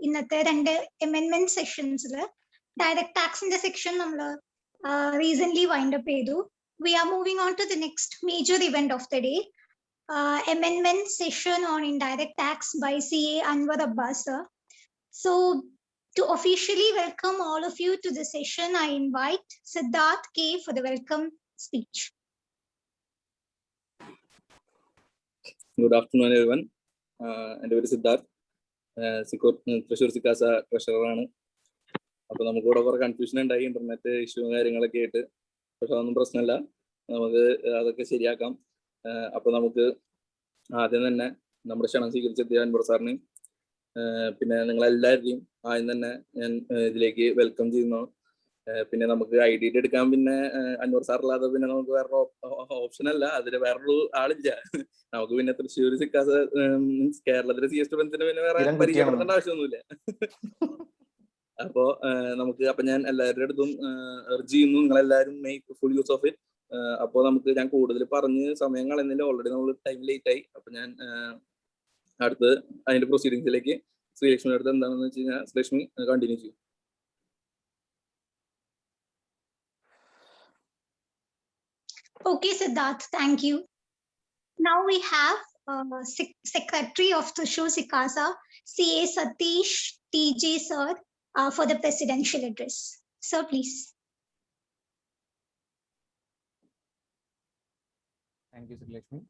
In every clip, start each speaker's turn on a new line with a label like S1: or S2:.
S1: ഇന്നത്തെ 2 amendment sections direct tax in the section നമ്മൾ recently wind up ചെയ്തു. We are moving on to the next major event of the day, amendment session on indirect tax by CA Anwar Abbas sir. So to officially welcome all of you to the session, I invite Siddharth K for the welcome speech.
S2: Good afternoon, everyone. എൻ്റെ പേര് സിദ്ധാർത്ഥ്, തൃശ്ശൂർ സിക്കാസ ട്രഷററാണ്. അപ്പോൾ നമുക്കിവിടെ കുറേ confusion ഉണ്ടായി, internet issue കാര്യങ്ങളൊക്കെ ആയിട്ട്. പക്ഷെ അതൊന്നും പ്രശ്നമില്ല, നമുക്ക് അതൊക്കെ ശരിയാക്കാം. അപ്പോൾ നമുക്ക് ആദ്യം തന്നെ നമ്മുടെ ക്ഷണം സ്വീകരിച്ചെത്തിയ അൻവർ സാറിനെയും പിന്നെ നിങ്ങളെല്ലാവരെയും ആദ്യം തന്നെ ഞാൻ ഇതിലേക്ക് വെൽക്കം ചെയ്യുന്നു. പിന്നെ നമുക്ക് ID എടുക്കാൻ പിന്നെ അൻവർ സാറില്ലാതെ പിന്നെ നമുക്ക് വേറെ ഓപ്ഷൻ അല്ല, അതിന് വേറൊരു ആളില്ല. നമുക്ക് പിന്നെ തൃശ്ശൂർ സിക്കാസ മീൻസ് കേരളത്തിലെ CS സ്റ്റുഡൻസിന് പിന്നെ വേറെ പരിചയപ്പെടുത്തേണ്ട ആവശ്യമൊന്നുമില്ല. അപ്പൊ ഞാൻ എല്ലാവരുടെ അടുത്തും എർജ് ചെയ്യുന്നു, നിങ്ങളെല്ലാവരും make full use of it. അപ്പോൾ ഞാൻ കൂടുതൽ പറഞ്ഞ് സമയം കളയുന്നില്ല, ഓൾറെഡി നമ്മൾ ടൈം ലേറ്റ് ആയി. അപ്പൊ ഞാൻ അടുത്ത് അതിന്റെ പ്രൊസീഡിങ്സിലേക്ക് ശ്രീലക്ഷ്മിയുടെ അടുത്ത് എന്താണെന്ന് വെച്ച് കഴിഞ്ഞാൽ ശ്രീലക്ഷ്മി കണ്ടിന്യൂ ചെയ്യും.
S1: Okay, Siddharth, thank you. Now we have Secretary of Thrissur Sikasa, CA Satish TJ sir, for the presidential address. Sir, please.
S3: Thank you, Lakshmi.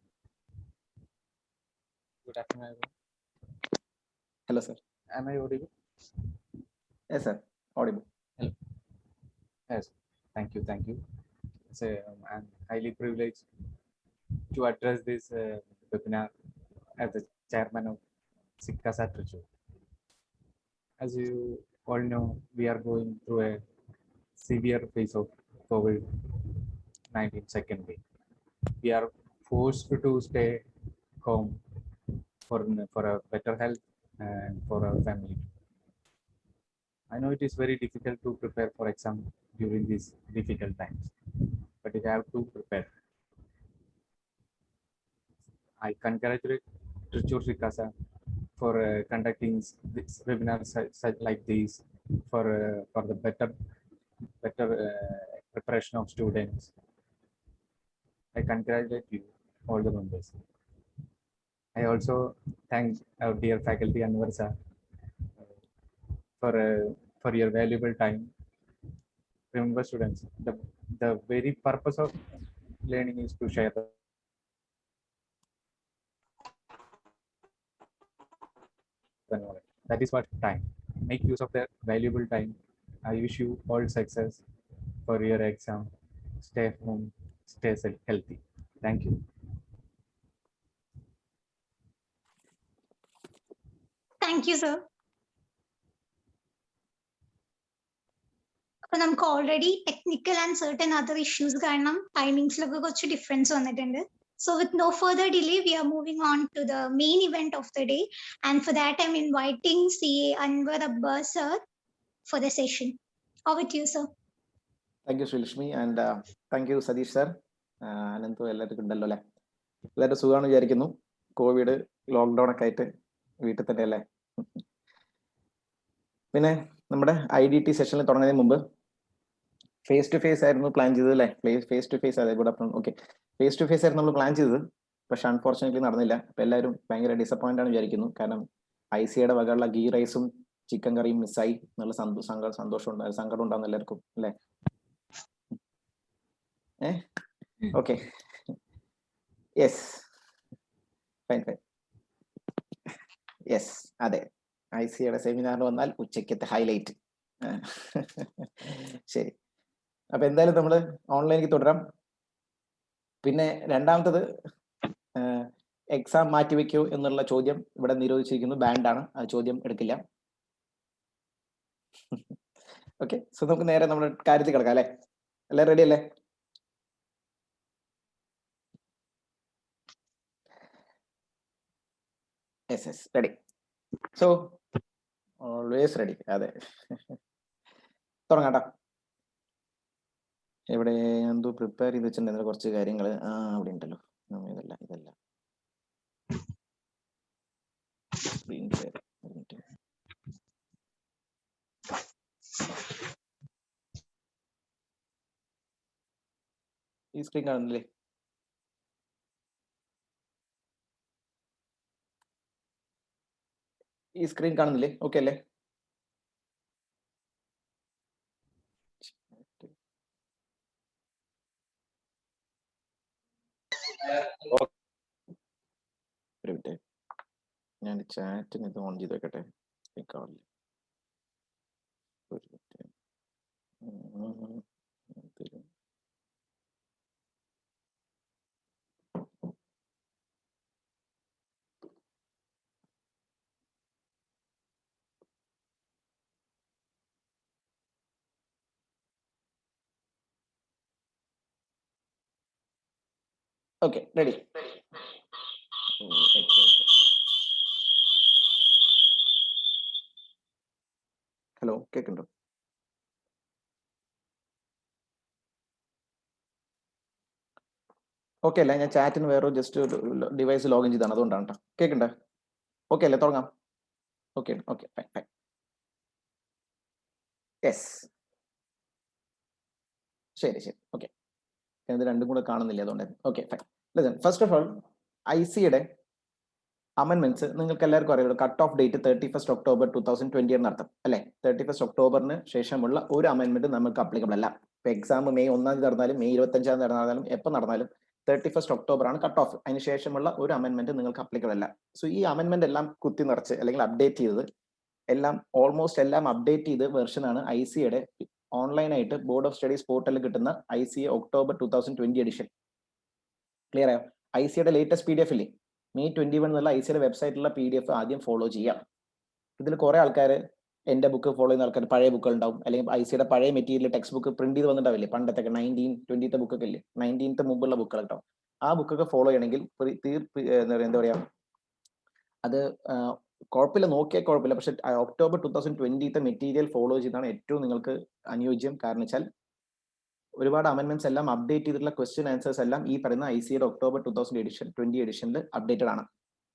S3: Good afternoon, everyone.
S4: Hello, sir.
S3: Am I audible?
S4: Yes, sir. Audible.
S3: Hello. Yes. Thank you. So, I'm highly privileged to address this webinar as the chairman of Sikasa Thrissur. As you all know, we are going through a severe phase of COVID-19 second wave. We are forced to stay home for a better health and for our family. I know it is very difficult to prepare for exam during these difficult times, but you have to prepare. I congratulate Thrissur Sikasa for conducting this webinar like these for the better preparation of students. I congratulate you, all the members. I also thank our dear faculty Anwar sir for your valuable time. Remember, students, the very purpose of learning is to share the knowledge. That is what time. Make use of that valuable time. I wish you all success for your exam. Stay home, stay healthy. Thank you.
S1: Thank you, sir. അപ്പോൾ നമുക്ക് already technical and certain other issues കാരണം ടൈമിങ്സിലൊക്കെ കുറച്ച് difference വന്നിട്ടുണ്ട്. So with no further delay, we are moving on to the main event of the day. And for that, I'm inviting CA Anwar Abbas sir for the session. Over to you, sir.
S4: Thank you, Srilakshmi, and thank you, Satish sir. Ananthu എല്ലാവർക്കും ഉണ്ടല്ലോ അല്ലേ? എല്ലാവരും സുഖമാണ് വിചാരിക്കുന്നു. Covid lockdown ഒക്കെ ആയിട്ട് വീട്ടിൽ തന്നെ അല്ലേ? പിന്നെ നമ്മുടെ IDT സെഷനിൽ തുടങ്ങുന്നതിന് മുമ്പ് ഫേസ് ടു ഫേസ് ആയിരുന്നു പ്ലാൻ ചെയ്തത് അല്ലേ? ഫേസ് ടു ഫേസ്, അതെ, good afternoon. Okay, face to face ആയിരുന്നു നമ്മൾ പ്ലാൻ ചെയ്തത്, പക്ഷെ അൺഫോർച്ചുനേറ്റ്ലി നടന്നില്ല. അപ്പം എല്ലാവരും ഭയങ്കര ഡിസപ്പോയിന്റ് ആണ് വിചാരിക്കുന്നു. കാരണം ICAയുടെ വകയുള്ള ഗീ റൈസും ചിക്കൻ കറിയും മിസ്സായി എന്നുള്ള സന്തോഷം ഉണ്ടാകും, സങ്കടം ഉണ്ടാകുന്ന എല്ലാവർക്കും അല്ലേ? Okay, yes, fine. യെസ്, അതെ, ICAയുടെ സെമിനാറിന് വന്നാൽ ഉച്ചയ്ക്കത്തെ ഹൈലൈറ്റ്. ശരി, അപ്പൊ എന്തായാലും നമ്മൾ ഓൺലൈനിലേക്ക് തുടരാം. പിന്നെ രണ്ടാമത്തത്, എക്സാം മാറ്റിവെക്കൂ എന്നുള്ള ചോദ്യം ഇവിടെ നിരോധിച്ചിരിക്കുന്നു, ബാൻഡാണ്, ആ ചോദ്യം എടുക്കില്ല. ഓക്കെ, സോ നമുക്ക് നേരെ നമ്മുടെ കാര്യത്തിൽ കിടക്കാം അല്ലേ? എല്ലാവരും റെഡി അല്ലേ? Yes, ready. So always ready. അതെ, തുടങ്ങാട്ടോ. ഇവിടെ എന്തോ പ്രിപ്പയർ ചെയ്ത് വെച്ചിട്ടുണ്ടെങ്കിൽ കുറച്ച് കാര്യങ്ങൾ അവിടെ ഉണ്ടല്ലോ. ഇതല്ല ഈ സ്ക്രീൻ കാണുന്നില്ലേ? ഈ സ്ക്രീൻ കാണുന്നില്ലേ? ഓക്കെ അല്ലേ? ഒരു മിനിറ്റ്, ഞാൻ ചാറ്റിന് ഇത് ഓൺ ചെയ്ത് വെക്കട്ടെ. കാണില്ല. ഒരു മിനിറ്റ്. Okay, ready. ഹലോ, കേൾക്കുന്നുണ്ടോ? ഓക്കെ അല്ലേ? ഞാൻ ചാറ്റിന് വേറെ ജസ്റ്റ് ഡിവൈസ് ലോഗിൻ ചെയ്താണ്, അതുകൊണ്ടാണ് കേട്ടോ. കേൾക്കണ്ടേ? ഓക്കെ അല്ലേ? തുടങ്ങാം. Okay okay, fine fine. Yes, ശരി ശരി, ഓക്കെ. ഇത് രണ്ടും കൂടെ കാണുന്നില്ല, അതുകൊണ്ടായിരുന്നു. Okay fine. Listen, first of all ICയുടെ അമെന്റ്മെന്റ്സ് നിങ്ങൾക്ക് എല്ലാവർക്കും അറിയാം. കട്ട് ഓഫ് ഡേറ്റ് 31 October 2020 എന്നർത്ഥം അല്ലേ? 31 October ശേഷമുള്ള ഒരു അമെന്റ്മെന്റ് നമുക്ക് അപ്ലിക്കബിൾ അല്ല. ഇപ്പൊ എക്സാം മെയ് 1 നടന്നാലും മെയ് 25 നടന്നാലും എപ്പോൾ നടന്നാലും 31 October ആണ് കട്ട് ഓഫ്. അതിന് ശേഷമുള്ള ഒരു അമെന്റ്മെന്റ് നിങ്ങൾക്ക് അപ്ലിക്കബിൾ അല്ല. സോ ഈ അമെന്റ്മെന്റ് എല്ലാം കുത്തി നിറച്ച് അല്ലെങ്കിൽ അപ്ഡേറ്റ് ചെയ്തത് എല്ലാം ഓൾമോസ്റ്റ് എല്ലാം അപ്ഡേറ്റ് ചെയ്ത് വെർഷനാണ് ICയുടെ ഓൺലൈനായിട്ട് ബോർഡ് ഓഫ് സ്റ്റഡീസ് പോർട്ടലിൽ കിട്ടുന്ന ICA October 2020 എഡിഷൻ. ക്ലിയർ ആയോ? ICയുടെ ലേറ്റസ്റ്റ് PDF ഇല്ലേ, May 21 എന്നുള്ള ICയുടെ വെബ്സൈറ്റിലുള്ള PDF ആദ്യം ഫോളോ ചെയ്യാം. ഇതിൽ കുറെ ആൾക്കാർ എൻ്റെ ബുക്ക് ഫോളോ ചെയ്യുന്ന ആൾക്കാർ പഴയ ബുക്കുകൾ ഉണ്ടാവും, അല്ലെങ്കിൽ ICയുടെ പഴയ മെറ്റീരിയൽ ടെക്സ്റ്റ് ബുക്ക് പ്രിന്റ് ചെയ്ത് വന്നിട്ടാവില്ലേ, പണ്ടത്തെ 1920 ബുക്കൊക്കെ ഇല്ലേ, 19th മുമ്പുള്ള ബുക്കുകൾ ഉണ്ടാവും. ആ ബുക്കൊക്കെ ഫോളോ ചെയ്യണമെങ്കിൽ എന്താ പറയാ, അത് കുഴപ്പമില്ല, നോക്കിയാൽ കുഴപ്പമില്ല. പക്ഷെ October 2020 മെറ്റീരിയൽ ഫോളോ ചെയ്താണ് ഏറ്റവും നിങ്ങൾക്ക് അനുയോജ്യം. കാരണം വെച്ചാൽ ഒരുപാട് അമെന്റ്മെന്റ്സ് എല്ലാം അപ്ഡേറ്റ് ചെയ്തിട്ടുള്ള ക്വസ്റ്റ്യൻ ആൻസേഴ്സ് എല്ലാം ഈ പറയുന്ന ICയുടെ October 2020 എഡിഷനിൽ അപ്ഡേറ്റഡ് ആണ്.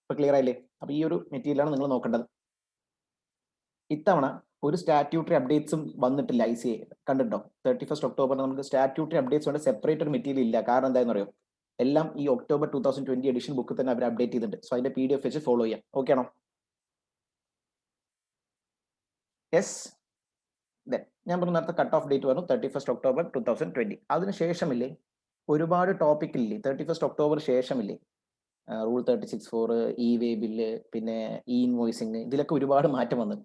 S4: ഇപ്പൊ ക്ലിയർ ആയില്ലേ? അപ്പൊ ഈ ഒരു മെറ്റീരിയലാണ് നിങ്ങൾ നോക്കേണ്ടത്. ഇത്തവണ ഒരു സ്റ്റാറ്റ്യൂട്ടറി അപ്ഡേറ്റ്സും വന്നിട്ടില്ല ICA. കണ്ടിട്ടോ? 31 October നമുക്ക് സ്റ്റാറ്റ്യൂട്ടറി അപ്ഡേറ്റ്സ് കൊണ്ട് സെപ്പറേറ്റ് ഒരു മെറ്റീരിയൽ ഇല്ല. കാരണം എന്താണെന്ന് അറിയോ? എല്ലാം ഈ October 2020 എഡിഷൻ ബുക്ക് തന്നെ അവർ അപ്ഡേറ്റ് ചെയ്തിട്ടുണ്ട്. സോ അതിന്റെ PDF വെച്ച് ഫോളോ ചെയ്യാം. ഓക്കെ ആണോ? യെസ്. ഞാൻ പറഞ്ഞു നേരത്തെ കട്ട് ഓഫ് ഡേറ്റ് പറഞ്ഞു 31 October 2020. അതിനുശേഷമില്ലേ ഒരുപാട് ടോപ്പിക്കില്ലേ 31 October ശേഷമില്ലേ, റൂൾ 36(4), E-Way ബില്ല്, പിന്നെ ഇൻവോയ്സിങ്, ഇതിലൊക്കെ ഒരുപാട് മാറ്റം വന്നു.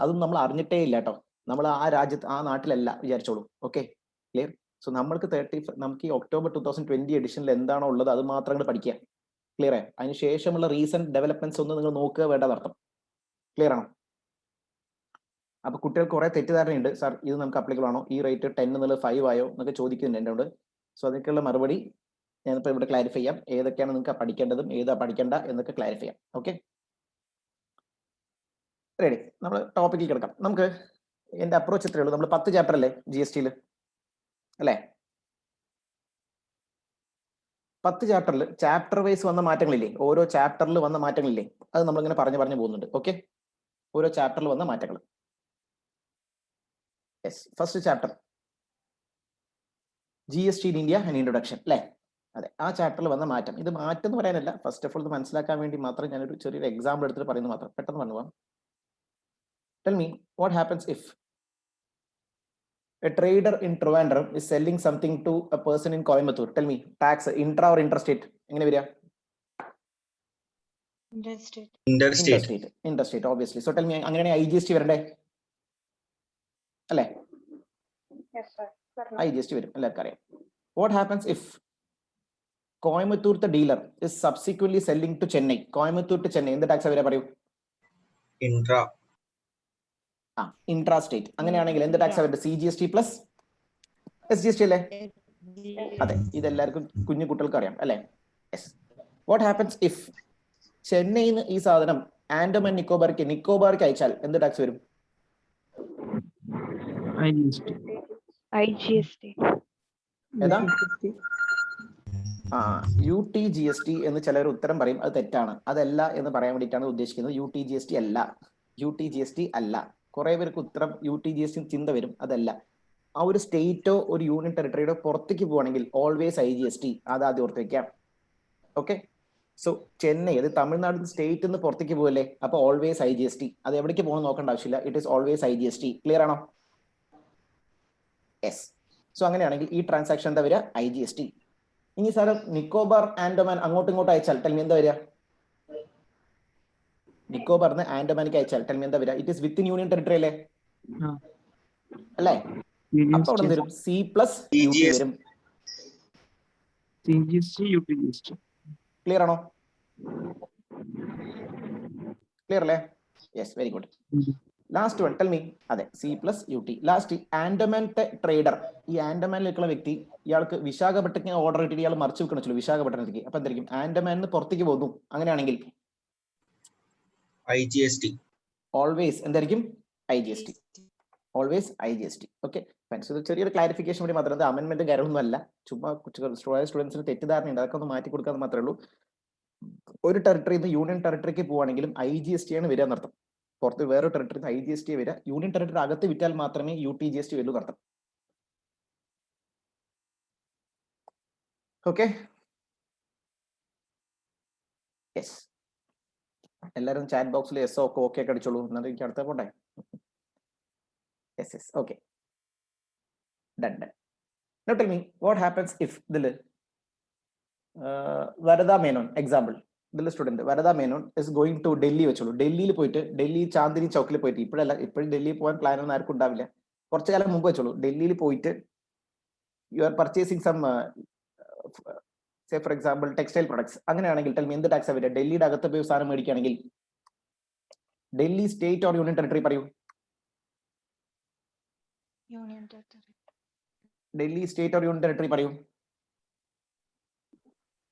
S4: അതൊന്നും നമ്മൾ അറിഞ്ഞിട്ടേ ഇല്ല കേട്ടോ. നമ്മൾ ആ രാജ്യത്ത് ആ നാട്ടിലല്ല വിചാരിച്ചോളൂ. Okay, clear? സോ നമുക്ക് ഈ October 2020 എഡിഷനിൽ എന്താണോ ഉള്ളത് അത് മാത്രം അങ്ങോട്ട് പഠിക്കുക. ക്ലിയർ ആയി? അതിനുശേഷമുള്ള റീസെന്റ് ഡെവലപ്മെന്റ്സ് ഒന്ന് നിങ്ങൾ നോക്കുക വേണ്ടതർത്ഥം. ക്ലിയർ ആണോ? അപ്പൊ കുട്ടികൾ കുറെ തെറ്റിദ്ധാരണയുണ്ട്. സാർ ഇത് നമുക്ക് അപ്ലിക്കബിൾ ആണോ, ഈ റേറ്റ് 10 എന്നുള്ളത് 5 ആയോ എന്നൊക്കെ ചോദിക്കുന്നുണ്ട് എന്നോട്. സോ അതൊക്കെയുള്ള മറുപടി ഞാനിപ്പോൾ ഇവിടെ ക്ലാരിഫൈ ചെയ്യാം. ഏതൊക്കെയാണ് നിങ്ങൾക്ക് പഠിക്കേണ്ടതും ഏതാ പഠിക്കേണ്ട എന്നൊക്കെ ക്ലാരിഫൈ ചെയ്യാം. Okay, ready? നമ്മൾ ടോപ്പിക്കിൽ കിടക്കാം. നമുക്ക് എന്റെ അപ്രോച്ച് എത്രയേ ഉള്ളൂ. നമ്മൾ 10 ചാപ്റ്റർ അല്ലേ GSTയിൽ അല്ലേ? 10 ചാപ്റ്ററിൽ ചാപ്റ്റർ വൈസ് വന്ന മാറ്റങ്ങളില്ലേ, ഓരോ ചാപ്റ്ററിൽ വന്ന മാറ്റങ്ങളില്ലേ, അത് നമ്മളിങ്ങനെ പറഞ്ഞു പോകുന്നുണ്ട്. ഓക്കെ, ഓരോ ചാപ്റ്ററിൽ വന്ന മാറ്റങ്ങൾ. Yes, first chapter GST in India and Introduction അല്ലേ? അതെ, ആ ചാപ്റ്ററിൽ വന്ന മാറ്റം. ഇത് മാറ്റം എന്ന് പറയാനല്ല, ഫസ്റ്റ് ഓഫ് ഓൾ ഇത് മനസ്സിലാക്കാൻ വേണ്ടി മാത്രം ഞാനൊരു ചെറിയൊരു എക്സാമ്പിൾ എടുത്തിട്ട് പറയുന്നത് മാത്രം. പെട്ടെന്ന് പറഞ്ഞു പോകാം. Tell me what happens if a trader in Trivandrum is selling something to a person in Coimbatore. Tell me, tax intra or interstate? എങ്ങനെ വരിക? Interstate obviously. So tell me, അങ്ങനെയാണെങ്കിൽ IGST വരണ്ടേ അല്ലേ? IGST വരും, എല്ലാവർക്കും അറിയാം. What happens if Coimbatore the dealer is subsequently selling to Chennai? Coimbatore to Chennai എന്ത് tax വരിക പറയൂ? Intra state. അങ്ങനെയാണെങ്കിൽ എന്ത് ടാക്സ് വരുന്നത്? CGST പ്ലസ് SGST അല്ലേ? അതെ, ഇതെല്ലാവർക്കും കുഞ്ഞു കുട്ടികൾക്ക് അറിയാം അല്ലേ? യെസ്. വാട്ട് ഹാപ്പൻസ് ഇഫ് ചെന്നൈന്ന് ഈ സാധനം ആൻഡമാൻ നിക്കോബാർക്ക് അയച്ചാൽ എന്ത് ടാക്സ് വരും? ഏതാ? UTGST എന്ന് ചിലർ ഉത്തരം പറയും. അത് തെറ്റാണ്. അതല്ല എന്ന് പറയാൻ വേണ്ടിയിട്ടാണ് ഉദ്ദേശിക്കുന്നത്. UTGST അല്ല. കുറെ പേർക്ക് ഉത്തരം UTGST ചിന്ത വരും. അതല്ല. ആ ഒരു സ്റ്റേറ്റോ ഒരു യൂണിയൻ ടെറിട്ടറിയുടെ പുറത്തേക്ക് പോവാണെങ്കിൽ ഓൾവേസ് IGST, അത് ആദ്യം ഓർത്ത് വെക്കാം. ഓക്കെ, സോ ചെന്നൈ അത് തമിഴ്നാട് സ്റ്റേറ്റ് നിന്ന് പുറത്തേക്ക് പോകല്ലേ, അപ്പൊ ഓൾവേസ് IGST. അത് എവിടേക്ക് പോകണം നോക്കേണ്ട ആവശ്യമില്ല, it is always IGST. Clear ആണോ? യെസ്. സോ അങ്ങനെയാണെങ്കിൽ ഈ ട്രാൻസാക്ഷൻ എന്താ വരിക? IGST. ഇനി സാറ് നിക്കോബാർ ആൻഡമാൻ അങ്ങോട്ടും ഇങ്ങോട്ടും അയച്ചാൽ ടെൽമി എന്താ വരിക? നിക്കോബാറിന് ആൻഡമാനിക്ക് അയച്ചാൽ ടെൽമി എന്താ വരിക? It is within union territory അല്ലേ? അല്ലേ? അപ്പൊ അവിടെ വരും C+UT വരും. ക്ലിയർ ആണോ? ക്ലിയർ അല്ലേ? Yes, very good. Last one tell me. അതെ, C+UT. ലാസ്റ്റ് ആൻഡമാനത്തെ ട്രേഡർ, ഈ ആൻഡമാനിലേക്കുള്ള വ്യക്തി, ഇയാൾക്ക് വിശാഖപട്ടണത്തിന് ഓർഡർ ഇട്ടിട്ട് ഇയാൾ മറിച്ച് വെക്കണല്ലോ വിശാഖപട്ടണത്തേക്ക്. അപ്പൊ എന്തായിരിക്കും? ആൻഡമാനിന്ന് പുറത്തേക്ക് പോകുന്നു, അങ്ങനെയാണെങ്കിൽ
S5: IGST.
S4: ഓൾവേസ് എന്തായിരിക്കും? IGST. Always IGST. ഓക്കെ, ചെറിയൊരു ക്ലാരിഫിക്കേഷൻ വേണ്ടി മാത്രം. അത് അമെന്റ്മെന്റ് കാര്യമൊന്നും അല്ല, ചുമ്മാ സ്റ്റുഡൻസിന് തെറ്റിദ്ധാരണയുണ്ട്, അതൊക്കെ ഒന്ന് മാറ്റി കൊടുക്കാന്ന് മാത്രമേ ഉള്ളൂ. ഒരു ടെറിട്ടറിയിൽ നിന്ന് യൂണിയൻ ടെറിട്ടറിക്ക് പോവുകയാണെങ്കിലും IGST ആണ് വരിക എന്നർത്ഥം. പുറത്ത് വേറെ ടെറിട്ടറി IGST വരിക. യൂണിയൻ ടെറിട്ടറി അകത്ത് വിറ്റാൽ മാത്രമേ UTGST വരൂ എന്നർത്ഥം. Okay, yes. എല്ലാവരും ചാറ്റ് ബോക്സിൽ യെസ് ഒക്കെ ഓക്കെ ഒക്കെ അടിച്ചോളൂ, എന്നിട്ട് എനിക്ക് അടുത്ത പോട്ടെ. Yes yes, okay, done done. Now tell me what happens if ഇതില് വരദ മേനോൻ എക്സാമ്പിൾ, ഇതിൽ student Varada Menon is going to Delhi വെച്ചോളൂ. ഡൽഹിയിൽ പോയിട്ട്, ഡൽഹി ചാന്ദിനി ചൗക്കിൽ പോയിട്ട്, ഇപ്പോഴും ഡൽഹിയിൽ പോകാൻ പ്ലാൻ ഒന്നും ആർക്കും ഉണ്ടാവില്ല, കുറച്ചു കാലം മുമ്പ് വെച്ചോളൂ. ഡൽഹിയിൽ പോയിട്ട് you are purchasing some say for example textile products. അങ്ങനെയാണെങ്കിൽ ടെൽ മീ എന്ത് ടാക്സ് വരിക? ഡൽഹിയുടെ അകത്ത് പോയി സാധനം മേടിക്കുകയാണെങ്കിൽ Delhi state or union territory പറയൂ?
S1: Union territory.
S4: Delhi state or union territory പറയൂ?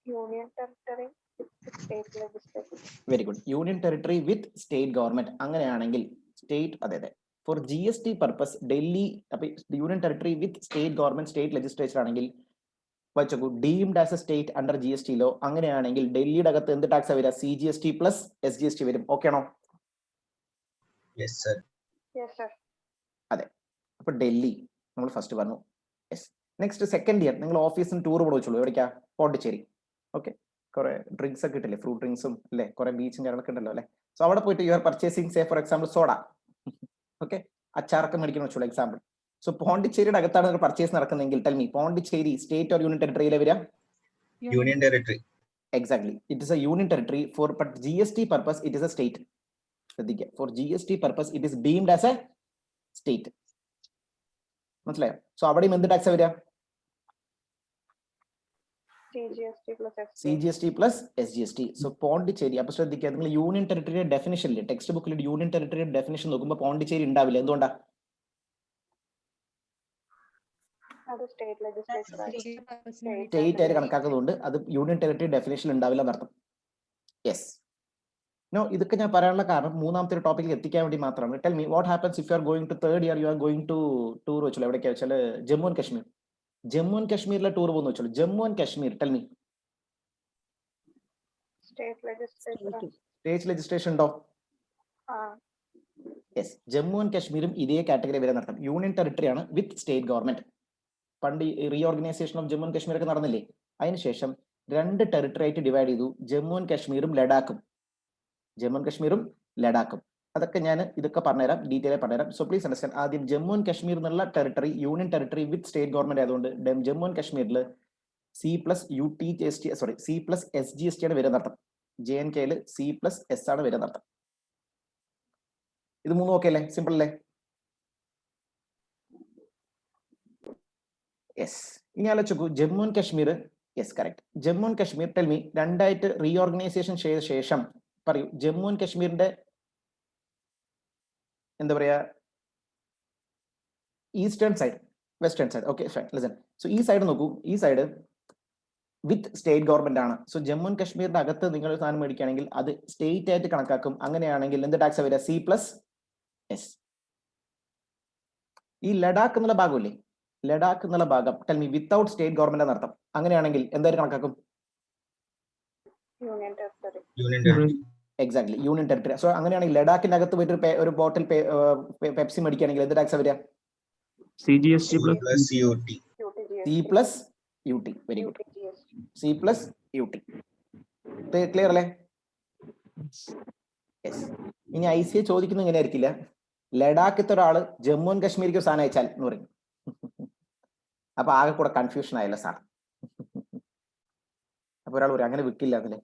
S6: Union territory state legislature.
S4: Very good, union territory with state government. അങ്ങനെയാണെങ്കിൽ സ്റ്റേറ്റ്, അതെ അതെ, ഫോർ GST പർപ്പസ് ഡൽഹി, അപ്പൊ union territory with state government state legislature ആണെങ്കിൽ വെച്ചോക്കൂ, deemed as a state under GST law. അങ്ങനെയാണെങ്കിൽ ഡൽഹിയുടെ അകത്ത് എന്ത് ടാക്സ് വരിക? CGST പ്ലസ് SGST വരും. ഓക്കെ ആണോ?
S5: Yes, sir.
S6: Yes, sir.
S4: അതെ, അപ്പൊ ഡൽഹി നമ്മൾ ഫസ്റ്റ് പറഞ്ഞു. യെസ്. നെക്സ്റ്റ് സെക്കൻഡ് ഇയർ നിങ്ങൾ ഓഫീസിന് ടൂർ പോയി വെച്ചോളൂ. എവിടേക്കാ? പോണ്ടിച്ചേരി. ഓക്കെ, കുറെ ഡ്രിങ്ക്സ് ഒക്കെ കിട്ടില്ലേ, ഫ്രൂട്ട് ഡ്രിങ്ക്സും അല്ലേ, കുറെ ബീച്ചും കാര്യങ്ങളൊക്കെ ഉണ്ടല്ലോ അല്ലേ. സോ അവിടെ പോയിട്ട് you are purchasing say for example soda. Okay, അച്ചാറൊക്കെ മേടിക്കണം വെച്ചോളൂ എക്സാമ്പിൾ. സോ പോണ്ടിച്ചേരിയുടെ അകത്താണ് നിങ്ങൾ പർച്ചേസ് നടക്കുന്നതെങ്കിൽ tell me Pondicherry state or union ടെറിട്ടറിയിലെ വരിക?
S5: Union Territory.
S4: Exactly, it is a union territory. For but GST purpose it is a state. ശ്രദ്ധിക്കുക, for GST purpose it is deemed as a state. മനസ്സിലായോ? So അവിടെയും എന്ത് tax വരിക? CGST plus SGST. So Pondicherry, അപ്പൊ ശ്രദ്ധിക്കുക, നിങ്ങൾ union ടെറിട്ടറിയുടെ ഡെഫിനിഷനിൽ text ബുക്കിൽ union ടെറിട്ടറിയുടെ definition നോക്കുമ്പോൾ പോണ്ടിച്ചേരി ഉണ്ടാവില്ല. എന്തുകൊണ്ടാ? സ്റ്റേറ്റ് ആയിട്ട് കണക്കാക്കുന്നതുകൊണ്ട് അത് യൂണിയൻ ടെറിട്ടറി ഡെഫിനേഷൻ ഉണ്ടാവില്ല എന്നർത്ഥം. യെസ്. നോ, ഇതൊക്കെ ഞാൻ പറയാനുള്ള കാരണം മൂന്നാമത്തെ ഒരു ടോപ്പിക്കിൽ എത്തിക്കാൻ വേണ്ടി മാത്രമാണ്. Tell me what happens if you are going to third year, you are going to tour വെച്ചോളൂ. എവിടേക്കാ വെച്ചാൽ ജമ്മു ആൻഡ് കാശ്മീർ. ജമ്മു ആൻഡ് കാശ്മീരിലെ ടൂർ പോകുന്നു വെച്ചോളൂ. Jammu and Kashmir tell me state legislation ഉണ്ടോ? യെസ്, ജമ്മു ആൻഡ് കാശ്മീരും ഇതേ കാറ്റഗറി വരെ നടത്തും. യൂണിയൻ ടെറിട്ടറി ആണ് വിത്ത് സ്റ്റേറ്റ് ഗവൺമെന്റ്. പണ്ട് reorganisation of Jammu and Kashmir ഒക്കെ നടന്നില്ലേ, അതിനുശേഷം രണ്ട് ടെറിട്ടറി ആയിട്ട് ഡിവൈഡ് ചെയ്തു, ജമ്മു ആൻഡ് കാശ്മീരും ലഡാക്കും. ജമ്മു ആൻഡ് കാശ്മീരും ലഡാക്കും. അതൊക്കെ ഞാൻ ഇതൊക്കെ പറഞ്ഞുതരാം, ഡീറ്റെയിൽ പറഞ്ഞുതരാം. So please understand. ആദ്യം ജമ്മു ആൻഡ് കാശ്മീർ എന്നുള്ള territory union territory with state government ആയതുകൊണ്ട് ജമ്മു ആൻഡ് കാശ്മീരിൽ C+SGST ആണ് വരുന്നർത്ഥം. JNKയിൽ C+S ആണ് വരുന്നർത്ഥം. ഇത് മൂന്നും ഓക്കെ അല്ലേ? സിമ്പിൾ അല്ലേ? യെസ്. ഇനി ആലോചിക്കൂ, Jammu and Kashmir. Yes, correct. Jammu and Kashmir tell me രണ്ടായിട്ട് റീഓർഗനൈസേഷൻ ചെയ്ത ശേഷം പറയൂ, ജമ്മു ആൻഡ് കാശ്മീരിന്റെ എന്താ പറയാ, eastern side, western side. Okay fine, listen. So ഈ സൈഡ് നോക്കൂ, ഈ സൈഡ് വിത്ത് സ്റ്റേറ്റ് ഗവൺമെന്റ് ആണ്. സോ ജമ്മു ആൻഡ് കാശ്മീരിന്റെ അകത്ത് നിങ്ങൾ സാധനം മേടിക്കുകയാണെങ്കിൽ അത് സ്റ്റേറ്റ് ആയിട്ട് കണക്കാക്കും. അങ്ങനെയാണെങ്കിൽ എന്ത് ടാക്സ് വരിക? C+S. ഈ ലഡാക്ക് എന്നുള്ള ഭാഗമില്ലേ, ലഡാക്ക് എന്നുള്ള ഭാഗം tell me without state government എന്നർത്ഥം. അങ്ങനെയാണെങ്കിൽ എന്തായാലും കണക്കാക്കും?
S6: Union territory.
S5: Union Territory.
S4: Exactly, union territory. So അങ്ങനെയാണെങ്കിൽ ലഡാക്കിന്റെ അകത്ത് പോയിട്ട് ഒരു ബോട്ടിൽ പെപ്സി മേടിക്കുകയാണെങ്കിൽ എന്ത് ടാക്സ് വരിക?
S6: CGST
S5: C plus UT.
S4: C plus UT. Very good. C plus UT. Clear അല്ലേ? യെസ്. ഇനി ICA ചോദിക്കുന്നത് ഇങ്ങനെ ആയിരിക്കില്ല, ലഡാക്കത്തെ ഒരാള് ജമ്മു ആൻഡ് കാശ്മീർക്ക് ഒരു സാധനം അയച്ചാൽ എന്ന് പറയും. അപ്പൊ ആകെ കൂടെ കൺഫ്യൂഷൻ ആയല്ലോ സാർ. അപ്പൊ ഒരാൾ പറയും അങ്ങനെ വിൽക്കില്ല എന്നല്ലേ.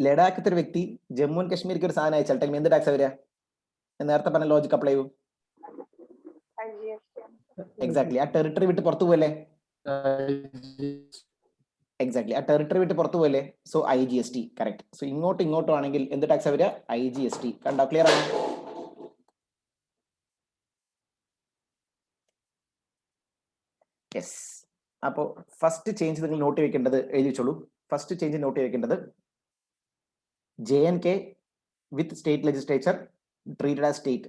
S4: ലഡാക്കത്തെ ഒരു വ്യക്തി ജമ്മു ആൻഡ് കാശ്മീർക്ക് ഒരു സാധനം അയച്ചാൽ ടൈം എന്ത് ടാക്സ് വരിക? നേരത്തെ പറഞ്ഞ ലോജിക് അപ്ലൈ ചെയ്യൂ. എക്സാക്ട്ലി. ആ ടെറിട്ടറി വിട്ട് പുറത്തു പോയല്ലേ? എക്സാക്ട്ലി. ആ ടെറിട്ടറി വിട്ട് പുറത്തു പോയല്ലേ? So IGST. കറക്റ്റ്. സോ ഇങ്ങോട്ടും ആണെങ്കിൽ എന്ത് ടാക്സ് വരിക? IGST. കണ്ടോ? ക്ലിയർ ആണ്? യെസ്. അപ്പോൾ ഫസ്റ്റ് ചേഞ്ച് നിങ്ങൾ നോട്ട് വെക്കേണ്ടത് എഴുതി വെച്ചോളൂ. ഫസ്റ്റ് ചേഞ്ച് നോട്ട് വെക്കേണ്ടത് JNK with state legislature treated as state.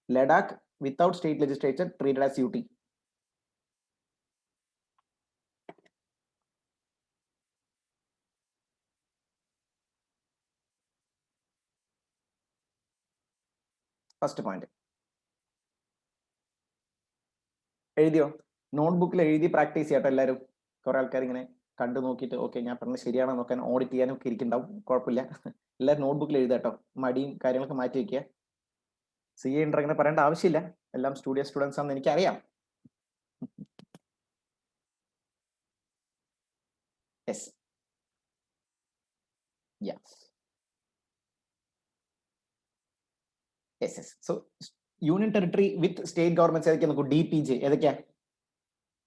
S4: Ladakh without state legislature treated as UT. First point എഴുതിയോ? നോട്ട്ബുക്കിൽ എഴുതി പ്രാക്ടീസ് ചെയ്യട്ടെ എല്ലാവരും. കുറെ ആൾക്കാർ ഇങ്ങനെ കണ്ടു നോക്കിയിട്ട് ഓക്കെ ഞാൻ പറഞ്ഞത് ശരിയാണോ നോക്കാൻ ഓഡിറ്റ് ചെയ്യാനും ഒക്കെ ഇരിക്കുന്നുണ്ടാവും. കുഴപ്പമില്ല, എല്ലാവരും നോട്ട്ബുക്കിൽ എഴുതാട്ടോ. മടിയും കാര്യങ്ങളൊക്കെ മാറ്റി വെക്കുക. CA ഉണ്ടോ അങ്ങനെ പറയേണ്ട ആവശ്യമില്ല, എല്ലാം സ്റ്റുഡൻസ് ആണെന്ന് എനിക്കറിയാം. Yes. Yes. So union territory with state governments ഏതൊക്കെയാ നോക്കൂ. DPJ ഏതൊക്കെയാ?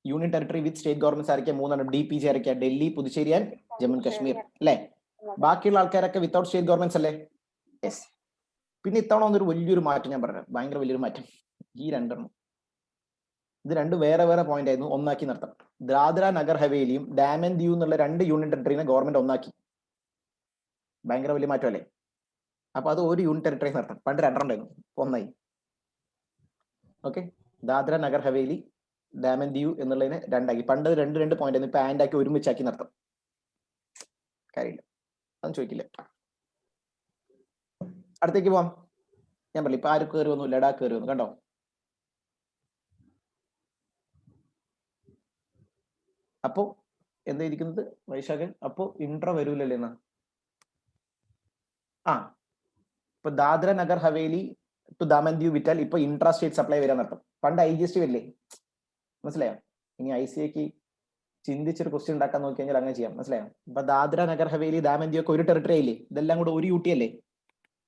S4: Union territory with state governments ആരൊക്കെയാ? 3 DPJ ആരൊക്കെയാ? ഡൽഹി, പുതുച്ചേരി ആൻഡ് ജമ്മു ആൻഡ് കാശ്മീർ അല്ലേ? ബാക്കിയുള്ള ആൾക്കാരൊക്കെ വിത്തൗട്ട് സ്റ്റേറ്റ് ഗവൺമെന്റ്സ് അല്ലേ? യെസ്. പിന്നെ ഇത്തവണ വന്നൊരു വലിയൊരു മാറ്റം ഞാൻ പറഞ്ഞു, ഭയങ്കര വലിയൊരു മാറ്റം. ഈ രണ്ടെണ്ണം ഇത് രണ്ട് വേറെ പോയിന്റ് ആയിരുന്നു, ഒന്നാക്കി നടത്താം. ദാദ്ര നഗർ ഹവേലിയും ഡാമൻ ദിയു എന്നുള്ള 2 യൂണിയൻ ടെറിട്ടറിനെ ഗവൺമെന്റ് ഒന്നാക്കി. ഭയങ്കര വലിയ മാറ്റം അല്ലേ? അപ്പൊ അത് ഒരു യൂണിയൻ ടെറിട്ടറി നടത്താം. പണ്ട് 2 ഉണ്ടായിരുന്നു, ഒന്നായി. ഓക്കെ. ദാദ്ര നഗർ ഹവേലി ഡാമൻ ദിയു എന്നുള്ളതിനെ 2 ആക്കി. പണ്ട് 2 പോയിന്റ് ആയിരുന്നു, ഇപ്പൊ ആൻഡ് ആക്കി ഒരുമിച്ചാക്കി നടത്താം. കാര്യമില്ല, അതൊന്നും ചോദിക്കില്ല. അടുത്തേക്ക് പോവാം. ഞാൻ പറയില്ല ഇപ്പൊ ആര് കയറി വന്നു? ലഡാക്ക് കയറി വന്നു. കണ്ടോ? അപ്പോ എന്താ ഇരിക്കുന്നത് വൈശാഖൻ? അപ്പോ ഇൻട്രോ വരൂലല്ലേ എന്നാ? ഇപ്പൊ ദാദ്ര നഗർ ഹവേലി ടു ദാമൻ ദിയു വിറ്റാൽ ഇപ്പൊ ഇൻട്രാ സ്റ്റേറ്റ് സപ്ലൈ വരാൻ നടത്തും. പണ്ട് IGST വരില്ലേ? മനസ്സിലായോ? ഇനി ICAക്ക് ചിന്തിച്ചൊരു ക്വസ്റ്റ്യൻ ഉണ്ടാക്കാൻ നോക്കി കഴിഞ്ഞാൽ അങ്ങനെ ചെയ്യാം. മനസ്സിലായോ? ഇപ്പൊ ദാദ്ര നഗർ ഹവേലി ദാമൻ ദിയു ഒക്കെ ഒരു ടെറിട്ടറി ആയില്ലേ? ഇതെല്ലാം കൂടെ ഒരു UT അല്ലേ?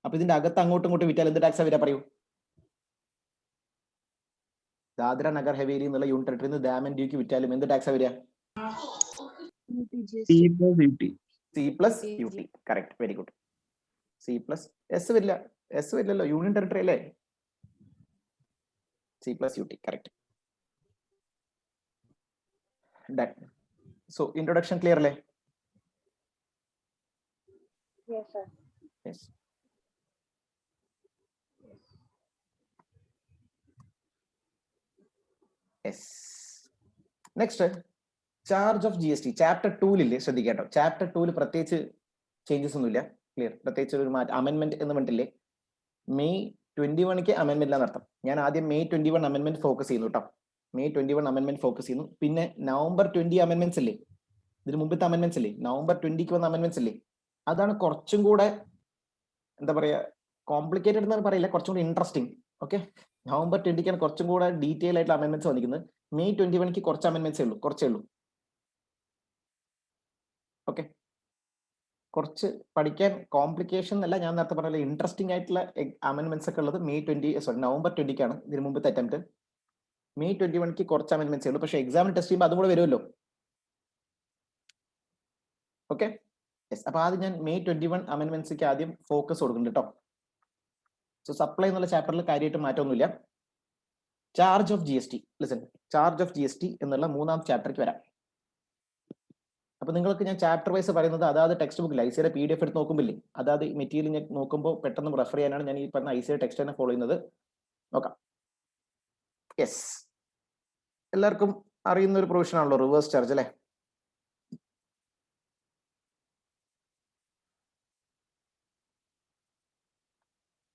S4: അപ്പൊ ഇതിന്റെ അകത്ത് അങ്ങോട്ടും വിറ്റാൽ എന്ത് ടാക്സ് വരാ പറയൂ? ദാദ്ര നഗർ ഹവേലി എന്നുള്ള യൂണിറ്റ് ടെറിട്ടറി ദാമൻ ഡിയുക്ക് വിറ്റാലും എന്ത് ടാക്സ് വരിക? C plus UT. Correct. Very good. C plus S വരില്ല. S വരില്ലല്ലോ, യൂണിയൻ ടെറിട്ടറി അല്ലേ? C plus UT. Correct. Done. So introduction clear അല്ലേ?
S6: Yes, sir.
S4: Yes. Yes. Next charge of GST chapter 2 ശ്രദ്ധിക്കാട്ടോ. Chapter 2 പ്രത്യേകിച്ച് changes ഒന്നുമില്ല. Clear. പ്രത്യേകിച്ച് ഒരു amendment എന്ന് പറഞ്ഞിട്ടില്ലേ? May 21 അമെന്റ്മെന്റ് നടത്താം. ഞാൻ ആദ്യം May 21 അമെന്റ്മെന്റ് ഫോക്കസ് ചെയ്യുന്നു കേട്ടോ. May 21 അമെന്റ്മെന്റ് ഫോക്കസ് ചെയ്യുന്നു. പിന്നെ November 20 അമെന്റ്മെന്റ്സ് അല്ലേ? ഇതിന് മുമ്പത്തെ അമെന്റ്മെന്റ്സ് അല്ലേ? November 20 വന്ന അമെന്റ്മെന്റ്സ് അല്ലേ? അതാണ് കുറച്ചും കൂടെ എന്താ പറയാ കോംപ്ലിക്കേറ്റഡ് എന്ന് പറയില്ല, കുറച്ചും കൂടി ഇൻട്രസ്റ്റിംഗ്. ഓക്കെ. November 20 കുറച്ചും കൂടെ ഡീറ്റെയിൽ ആയിട്ടുള്ള അമെന്റ്മെന്റ്സ് വന്നിരിക്കുന്നത്. May 21 കുറച്ച് അമെന്റ്മെന്റ്സേ ഉള്ളൂ, കുറച്ചേ ഉള്ളൂ. ഓക്കെ. കുറച്ച് പഠിക്കാൻ കോംപ്ലിക്കേഷൻ അല്ല, ഞാൻ നേരത്തെ പറഞ്ഞ ഇൻട്രസ്റ്റിംഗ് ആയിട്ടുള്ള അമെന്റ്മെന്റ്സ് ഒക്കെ ഉള്ളത് November 20 ഇതിന് മുമ്പത്തെ അറ്റംപ്റ്റ്. May 21 കുറച്ച് അമെന്റ്മെന്റ്സേ ഉള്ളൂ, പക്ഷേ എക്സാമിന് ടെസ്റ്റ് ചെയ്യുമ്പോൾ അതും കൂടെ വരുമല്ലോ. ഓക്കെ. യെസ്. അപ്പൊ ആദ്യം ഞാൻ May 21 അമെന്റ്മെന്റ്സിക്ക് ആദ്യം ഫോക്കസ് കൊടുക്കുന്നുണ്ട് കേട്ടോ. സോ സപ്ലൈ എന്നുള്ള ചാപ്റ്ററിൽ കാര്യമായിട്ട് മാറ്റമൊന്നുമില്ല. Charge of GST. Listen, charge of GST എന്നുള്ള 3ാം ചാപ്റ്ററിലേക്ക് വരാം. അപ്പൊ നിങ്ങൾക്ക് ഞാൻ ചാപ്റ്റർ വൈസ് പറയുന്നത് അതായത് ടെക്സ്റ്റ് ബുക്കിൽ ICAയുടെ PDF എടുത്ത് നോക്കുമ്പോഴേ അതായത് മെറ്റീരിയൽ ഞാൻ നോക്കുമ്പോൾ പെട്ടെന്ന് റെഫർ ചെയ്യാനാണ് ഞാൻ ഈ പറഞ്ഞ ICAയുടെ ടെക്സ്റ്റ് തന്നെ ഫോളോ ചെയ്യുന്നത്. നോക്കാം. യെസ്. എല്ലാവർക്കും അറിയുന്ന ഒരു പ്രൊവിഷൻ ആണല്ലോ റിവേഴ്സ് ചാർജ് അല്ലേ?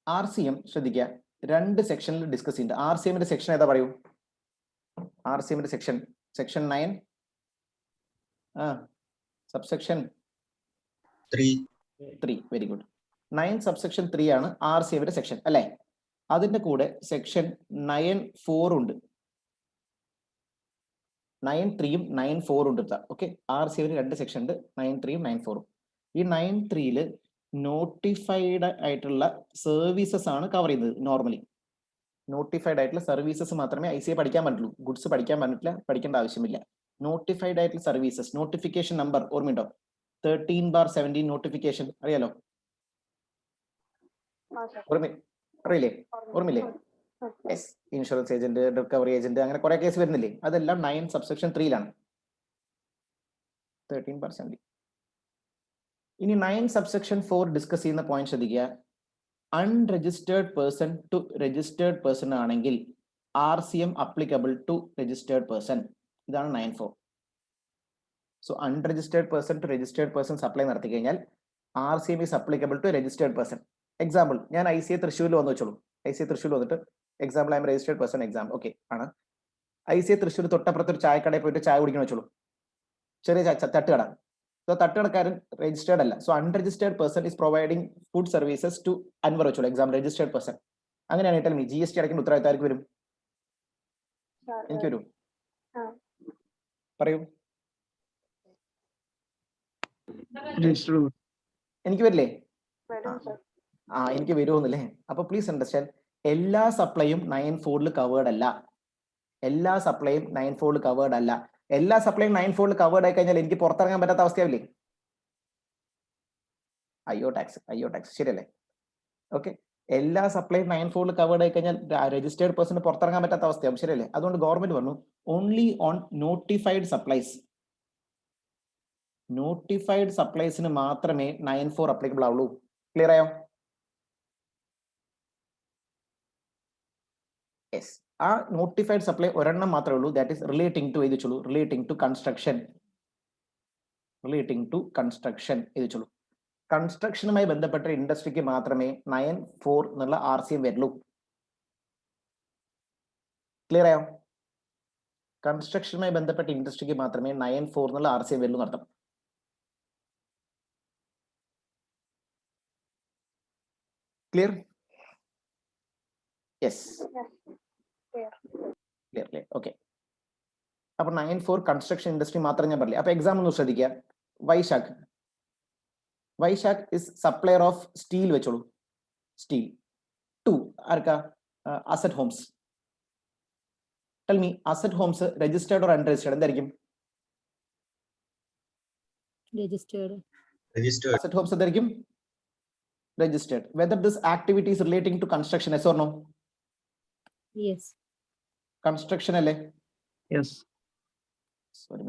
S4: RCM ശ്രദ്ധിക്കുക, രണ്ട് സെക്ഷനിൽ ഡിസ്കസ് ചെയ്യുന്നുണ്ട്. ആർ സി എമ്മിന്റെ സെക്ഷൻ ഏതാ പറയൂ? ആർ സി എമ്മിന്റെ section 9 subsection 3. Very good. 9 subsection 3 ആണ് ആർ സി എമ്മിന്റെ സെക്ഷൻ അല്ലെ? അതിന്റെ കൂടെ സെക്ഷൻ 9(4) ഉണ്ട്. 9(3)ഉം 9(4) ഉണ്ട്. ഓക്കെ, ആർ സി എമ്മിന് രണ്ട് സെക്ഷൻ ഉണ്ട്, 9(3)ഉം 9(4)ഉം. ഈ 9(3)ല് നോട്ടിഫൈഡ് ആയിട്ടുള്ള സർവീസസ് ആണ് കവർ ചെയ്യുന്നത്. നോർമലി നോട്ടിഫൈഡ് ആയിട്ടുള്ള സർവീസസ് മാത്രമേ ICA പഠിക്കാൻ പറ്റുള്ളൂ. ഗുഡ്സ് പഠിക്കാൻ പറ്റില്ല, പഠിക്കേണ്ട ആവശ്യമില്ല. നോട്ടിഫൈഡ് ആയിട്ടുള്ള സർവീസസ്, നോട്ടിഫിക്കേഷൻ നമ്പർ ഓർമ്മയുണ്ടോ? 13/17 നോട്ടിഫിക്കേഷൻ അറിയാലോ? അറിയില്ലേ? ഓർമ്മയില്ലേ? Yes. Insurance agent, recovery agent, അങ്ങനെ കുറെ കേസ് വരുന്നില്ലേ? അതെല്ലാം 9 സബ്സെക്ഷൻ 3ലാണ്. 13/17. ഇനി 9 സബ്സെക്ഷൻ 4 ഡിസ്കസ് ചെയ്യുന്ന പോയിന്റ് ശ്രദ്ധിക്കുക. Unregistered person to registered person ആണെങ്കിൽ RCM applicable to registered person. ഇതാണ് 9(4). So unregistered person to registered person supply നടത്തി കഴിഞ്ഞാൽ RCM is applicable to registered person. Example, ഞാൻ ICA തൃശ്ശൂരിൽ വന്നു വെച്ചോളൂ. ICA തൃശ്ശൂരിൽ വന്നിട്ട് example I am registered person exam okay ആണ്. ICA തൃശ്ശൂർ തൊട്ടപ്പുറത്തൊരു ചായക്കടയിൽ പോയിട്ട് ചായ കുടിക്കണം വെച്ചോളൂ. ചെറിയ തട്ടുകട. സോ തട്ടുകടക്കാരൻ രജിസ്റ്റേർഡ് അല്ല. So unregistered person is providing food services to Anwar വെച്ചോളൂ. Exam registered person. അങ്ങനെയാണ് ടെൽ മീ GST അടയ്ക്കുന്ന ഉത്തരവാദിത്തം ആർക്ക് വരും? എനിക്ക് വരും. പറയൂ. എനിക്ക് വരില്ലേ? എനിക്ക് വരുമെന്നല്ലേ? അപ്പൊ പ്ലീസ് അണ്ടർസ്റ്റാൻഡ്, എല്ലാ സപ്ലൈയും 9(4)ൽ കവേർഡ് അല്ല. എല്ലാ സപ്ലൈയും 9(4)ൽ കവേർഡ് അല്ല. എല്ലാ സപ്ലൈയും 9(4)ൽ കവേർഡ് ആയി കഴിഞ്ഞാൽ എനിക്ക് പുറത്തിറങ്ങാൻ പറ്റാത്ത അവസ്ഥയാവില്ലേ? അയ്യോ ടാക്സ് ശരിയല്ലേ? ഓക്കെ, എല്ലാ സപ്ലൈയും 9(4)ൽ കവേർഡ് ആയി കഴിഞ്ഞാൽ രജിസ്റ്റേർഡ് പേഴ്സണ് പുറത്തിറങ്ങാൻ പറ്റാത്ത അവസ്ഥയാവും. ശരിയല്ലേ? അതുകൊണ്ട് ഗവൺമെന്റ് പറഞ്ഞു only on notified supplies. Notified സപ്ലൈസിന് മാത്രമേ 9(4) അപ്ലിക്കബിൾ ആവുള്ളൂ. ക്ലിയർ ആയോ? യെസ്. ആ നോട്ടിഫൈഡ് സപ്ലൈ ഒരെണ്ണം മാത്രമേ ഉള്ളൂ. ദാറ്റ് ഈസ് റിലേറ്റിംഗ് ടു എഴുതിച്ചുള്ളൂ. റിലേറ്റിംഗ് ടു കൺസ്ട്രക്ഷൻ എഴുതിച്ചുള്ളൂ. കൺസ്ട്രക്ഷനുമായി ബന്ധപ്പെട്ട ഇൻഡസ്ട്രിക്ക് മാത്രമേ 9(4) എന്നുള്ള RCM വരുള്ളൂ. ക്ലിയർ ആയോ? കൺസ്ട്രക്ഷനുമായി ബന്ധപ്പെട്ട ഇൻഡസ്ട്രിക്ക് മാത്രമേ 9(4) എന്നുള്ള RCM വരുള്ളൂ നടത്തും. ക്ലിയർ? യെസ്. ക്ലിയർ. ഓക്കെ. അപ്പൊ 9(4) കൺസ്ട്രക്ഷൻ ഇൻഡസ്ട്രി മാത്രം ഞാൻ പറയില്ല. അപ്പൊ എക്സാം ഒന്ന് ശ്രദ്ധിക്കുക. Vaisakh is supplier of steel വെച്ചോളൂ. സ്റ്റീൽ ടു ആർക്കാ? Asset homes. Tell me, asset homes registered or unregistered? എന്തായിരിക്കും? അസറ്റ് ഹോംസ് എന്തായിരിക്കും? Registered. Whether this activity is relating to construction, yes or no?
S7: Yes.
S4: Construction alle?
S7: Yes.
S4: Sorry,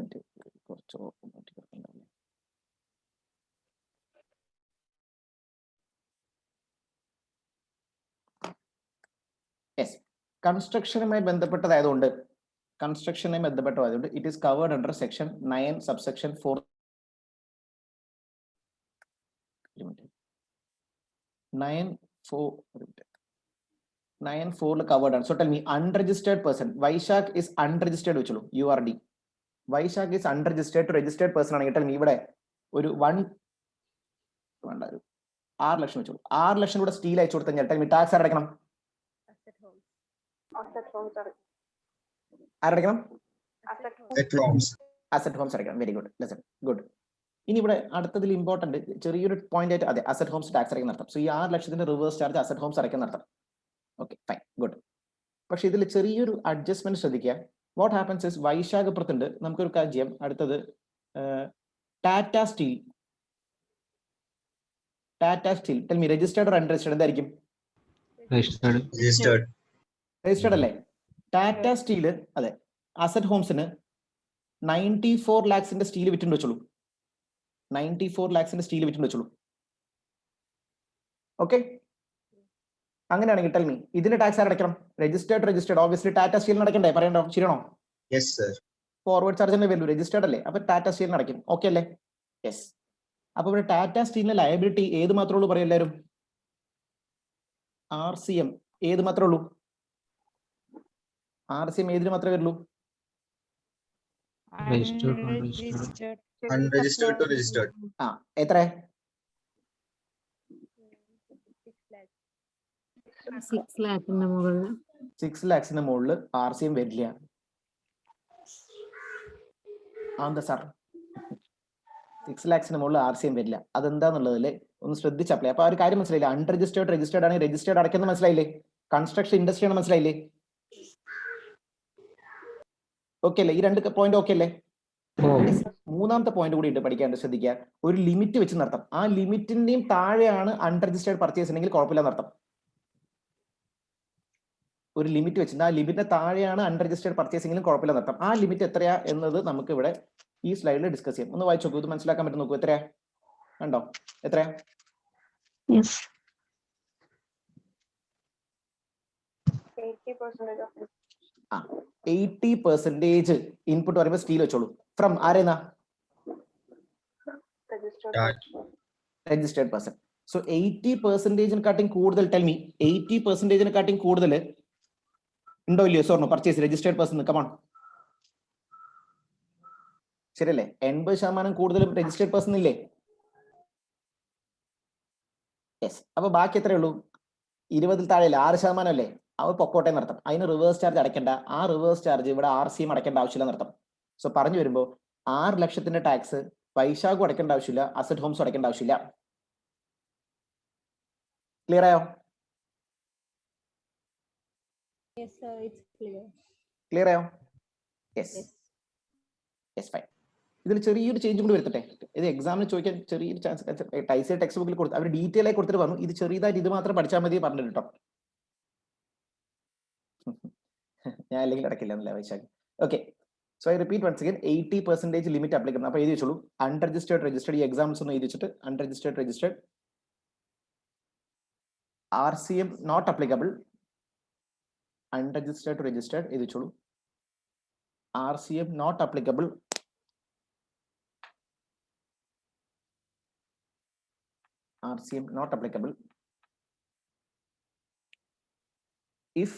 S4: yes. കൺസ്ട്രക്ഷനുമായി ബന്ധപ്പെട്ടതായതുകൊണ്ട് it is covered under section 9 subsection 4. 9(4) covered. So tell me, unregistered person. Vaishak is unregistered വെച്ചോളൂ. URD. Vaishak is unregistered to registered person ആണെങ്കിൽ tell me ഇവിടെ ഒരു 6 ലക്ഷം വെച്ചോളൂ. 6 ലക്ഷം കൂടെ steel അയച്ചു കൊടുത്തു കഴിഞ്ഞാൽ tell me tax അടയ്ക്കണം. ആരടയ്ക്കണം? അസറ്റ് ഹോംസ് അടയ്ക്കണം. Very good. Listen good. ഇനി ഇവിടെ അടുത്തതിൽ ഇമ്പോർട്ടന്റ് ചെറിയൊരു പോയിന്റ് ആയിട്ട് അതെ അസറ്റ് ഹോംസ് ടാക്സ് അടയ്ക്കാൻ നടത്താം. സോ ഈ 6 ലക്ഷത്തിന്റെ റിവേഴ്സ് ചാർജ് അസറ്റ് ഹോംസ് അടയ്ക്കാൻ നടത്താം. Okay fine good. പക്ഷെ ഇതിൽ ചെറിയൊരു അഡ്ജസ്റ്റ്മെന്റ് ശ്രദ്ധിക്കുക. വാട്ട് ഹാപ്പൻസ് ഇസ് വൈശാഖ് അപ്പുറത്തുണ്ട്. നമുക്കൊരു കാര്യം അടുത്തത് Tata steel. Tell me registered or unregistered? എന്തായിരിക്കും? രജിസ്റ്റേർഡ് അല്ലേ? ടാറ്റ സ്റ്റീല് അതെ അസറ്റ് ഹോംസിന് 94 lakhs സ്റ്റീൽ വിറ്റുണ്ട് വെച്ചോളൂ. 94 lakhs സ്റ്റീൽ വിറ്റുണ്ട് വെച്ചോളൂ. ഓക്കെ, അങ്ങനെയാണെങ്കിൽ ടെൽ മീ ഇതിന്റെ ടാക്സ് അടയ്ക്കണം? രജിസ്റ്റേർഡ് ഓബ്വിയസ്ലി ടാറ്റ സ്റ്റീലിന് അടയ്ക്കണ്ടേ? പറയണ്ടോ? ശരിയാണോ? ഫോർവേഡ് ചാർജിന്റെ വാല്യൂ രജിസ്റ്റേർഡ് അല്ലേ? അപ്പൊ ടാറ്റ സ്റ്റീലിന് അടയ്ക്കും. ഓക്കെ അല്ലേ? യെസ്. അപ്പൊ ഇവിടെ ടാറ്റ സ്റ്റീലിന്റെ ലയബിലിറ്റി ഏത് മാത്രമേ ഉള്ളൂ പറയും എല്ലാവരും? RCM ഏത് മാത്രമേ ഉള്ളൂ? RCM ഏതിന് മാത്രമേ വരുള്ളൂ?
S5: Unregistered to registered.
S4: ആ എത്ര?
S7: 6 lakhന്റെ മുകളിൽ
S4: 6 lakhsന് മുകളിൽ RCM വരില്ല. എന്താ സാർ? 6 lakhsന് മുകളിൽ RCM വരില്ല. അതെന്താന്നുള്ളതിൽ ഒന്ന് ശ്രദ്ധിച്ച് അപ്ലൈ. അപ്പൊ ആ ഒരു കാര്യം മനസ്സിലായില്ലേ? അൺരജിസ്റ്റേർഡ് രജിസ്റ്റേർഡ് ആണെങ്കിൽ രജിസ്റ്റേർഡ് അടയ്ക്കുന്നത് മനസ്സിലായില്ലേ? കൺസ്ട്രക്ഷൻ ഇൻഡസ്ട്രി ആണ് മനസ്സിലായില്ലേ? ഓക്കെ അല്ലേ? ഈ 2 പോയിന്റ് ഓക്കെ അല്ലേ? മൂന്നാമത്തെ പോയിന്റ് കൂടി ഉണ്ട് പഠിക്കാണ്ട്, ശ്രദ്ധിക്കുക. ഒരു ലിമിറ്റ് വെച്ച് നടത്താം. ആ ലിമിറ്റിന്റെയും താഴെയാണ് അൺരജിസ്റ്റേർഡ് പർച്ചേസ് ഉണ്ടെങ്കിൽ കുഴപ്പമില്ല നടത്താം. ഒരു ലിമിറ്റ് വെച്ചിട്ട് ആ ലിമിറ്റിന്റെ താഴെയാണ് അൺരജിസ്റ്റേർഡ് പർച്ചേസിംഗിലും കുഴപ്പമില്ല നടത്താം. ആ ലിമിറ്റ് എത്രയാ എന്നത് നമുക്ക് ഇവിടെ ഈ സ്ലൈഡിൽ ഡിസ്കസ് ചെയ്യാം. ഒന്ന് വായിച്ചു നോക്കൂ, ഇത് മനസ്സിലാക്കാൻ പറ്റും നോക്കൂ. എത്രയാ കണ്ടോ? എത്രയാ?
S6: 80% of it.
S4: 80% ഇൻപുട്ട് പറയുമ്പോൾ സ്റ്റീൽ വെച്ചോളൂ. ഫ്രം ആരെന്നാ?
S6: Registered.
S4: Registered person. സോ 80%-നെക്കാട്ടും കൂടുതൽ, ടെൽ മീ, 80%-നെക്കാട്ടും കൂടുതൽ ഉണ്ടോ ഇല്ലയോ സോർണോ പർച്ചേസ് രജിസ്റ്റേർഡ് പേഴ്സൺ? കമോൺ, ശരിയല്ലേ? 80% കൂടുതലും രജിസ്റ്റേർഡ് പേഴ്സൺ ഇല്ലേ? യെസ്. അപ്പൊ ബാക്കി എത്രയേ ഉള്ളൂ? 20 താഴെയല്ലേ? 6% അല്ലേ? അവർ പൊക്കോട്ടെ നടത്താം. അതിന് റിവേഴ്സ് ചാർജ് അടയ്ക്കേണ്ട. ആ റിവേഴ്സ് ചാർജ് ഇവിടെ RCM അടയ്ക്കേണ്ട ആവശ്യമില്ല നടത്താം. സോ പറഞ്ഞു വരുമ്പോൾ 6 ലക്ഷത്തിന്റെ ടാക്സ് വൈശാഖും അടയ്ക്കേണ്ട ആവശ്യമില്ല, അസറ്റ് ഹോംസും അടയ്ക്കേണ്ട ആവശ്യമില്ല. ക്ലിയർ ആയോ?
S7: Yes, sir, it's clear.
S4: Clear ആയോ? Yes, yes, fine. ഇതിൽ ചെറിയൊരു ചേഞ്ച് കൂടി വരുത്തട്ടെ. ഇത് എക്സാമിന് ചോദിക്കാൻ ചെറിയൊരു ചാൻസ്. ടൈസ് ടെക്സ്റ്റ് ബുക്കിൽ കൊടുത്ത് അവർ ഡീറ്റെയിൽ ആയി കൊടുത്തിട്ട് പറഞ്ഞു ഇത് ചെറിയതായിട്ട് ഇത് മാത്രം പഠിച്ചാൽ മതി പറഞ്ഞിട്ട് കേട്ടോ. ഞാൻ അല്ലെങ്കിൽ അടക്കില്ല എന്നല്ല Vaisakh. Okay, so I repeat once again, 80% limit apply ചെയ്യുന്നത്. അപ്പോൾ എഴുതി വെച്ചോളൂ, അൺരജിസ്റ്റേർഡ് രജിസ്റ്റേർഡ്. ഈ എക്സാംസ് ഒന്ന് എഴുതി വെച്ചിട്ട് unregistered registered, RCM not applicable. Unregistered registered എഴുതി വെച്ചോളൂ, RCM not applicable. RCM not applicable if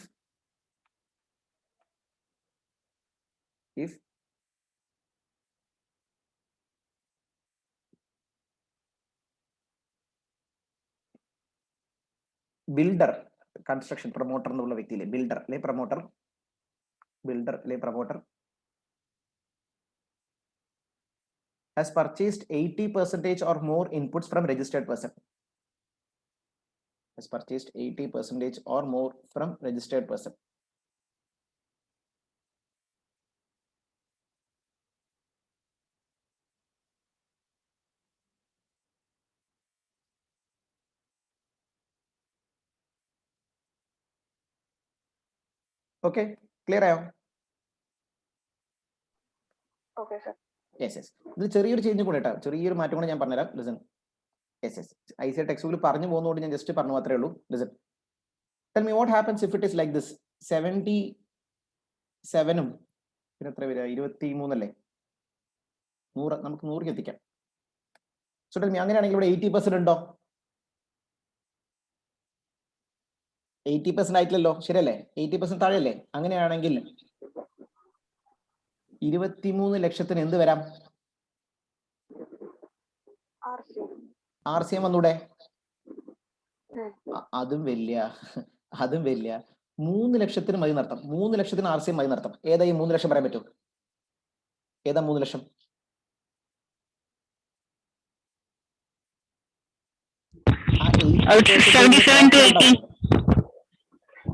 S4: builder construction promoter എന്നുള്ള വ്യക്തിയിലെ builder അല്ലെ promoter has purchased 80% or more inputs from registered person. Has purchased 80% or more from registered person. Okay, clear ആയോ?
S6: Okay, sir.
S4: Yes, yes. ഇത് ചെറിയൊരു change കൂടെ കേട്ടോ, ചെറിയൊരു മാറ്റം കൂടെ ഞാൻ പറഞ്ഞുതരാം. Listen. Yes, yes. ICA text ബുക്കിൽ പറഞ്ഞു പോകുന്നതുകൊണ്ട് ഞാൻ ജസ്റ്റ് പറഞ്ഞു മാത്രമേ ഉള്ളൂ. Listen. Tell me what happens if it is like this. 77 പിന്നെ എത്ര വരിക? 23 അല്ലേ? 100 നമുക്ക് 100 എത്തിക്കാം. സോ ടെൽ മീ, അങ്ങനെയാണെങ്കിൽ ഇവിടെ 80% ഉണ്ടോ? 80% ആയിട്ടില്ലല്ലോ, ശരിയല്ലേ? 80% താഴെയല്ലേ? അങ്ങനെയാണെങ്കിൽ 23 ലക്ഷത്തിന് എന്ത് വരാം? RCM വന്നൂടെ? അതും വലിയ 3 ലക്ഷത്തിന് മതി നടത്താം. 3 ലക്ഷത്തിന് RCM മതി നടത്താം. ഏതാ ഈ 3 ലക്ഷം പറയാൻ പറ്റുമോ? ഏതാ 3 ലക്ഷം?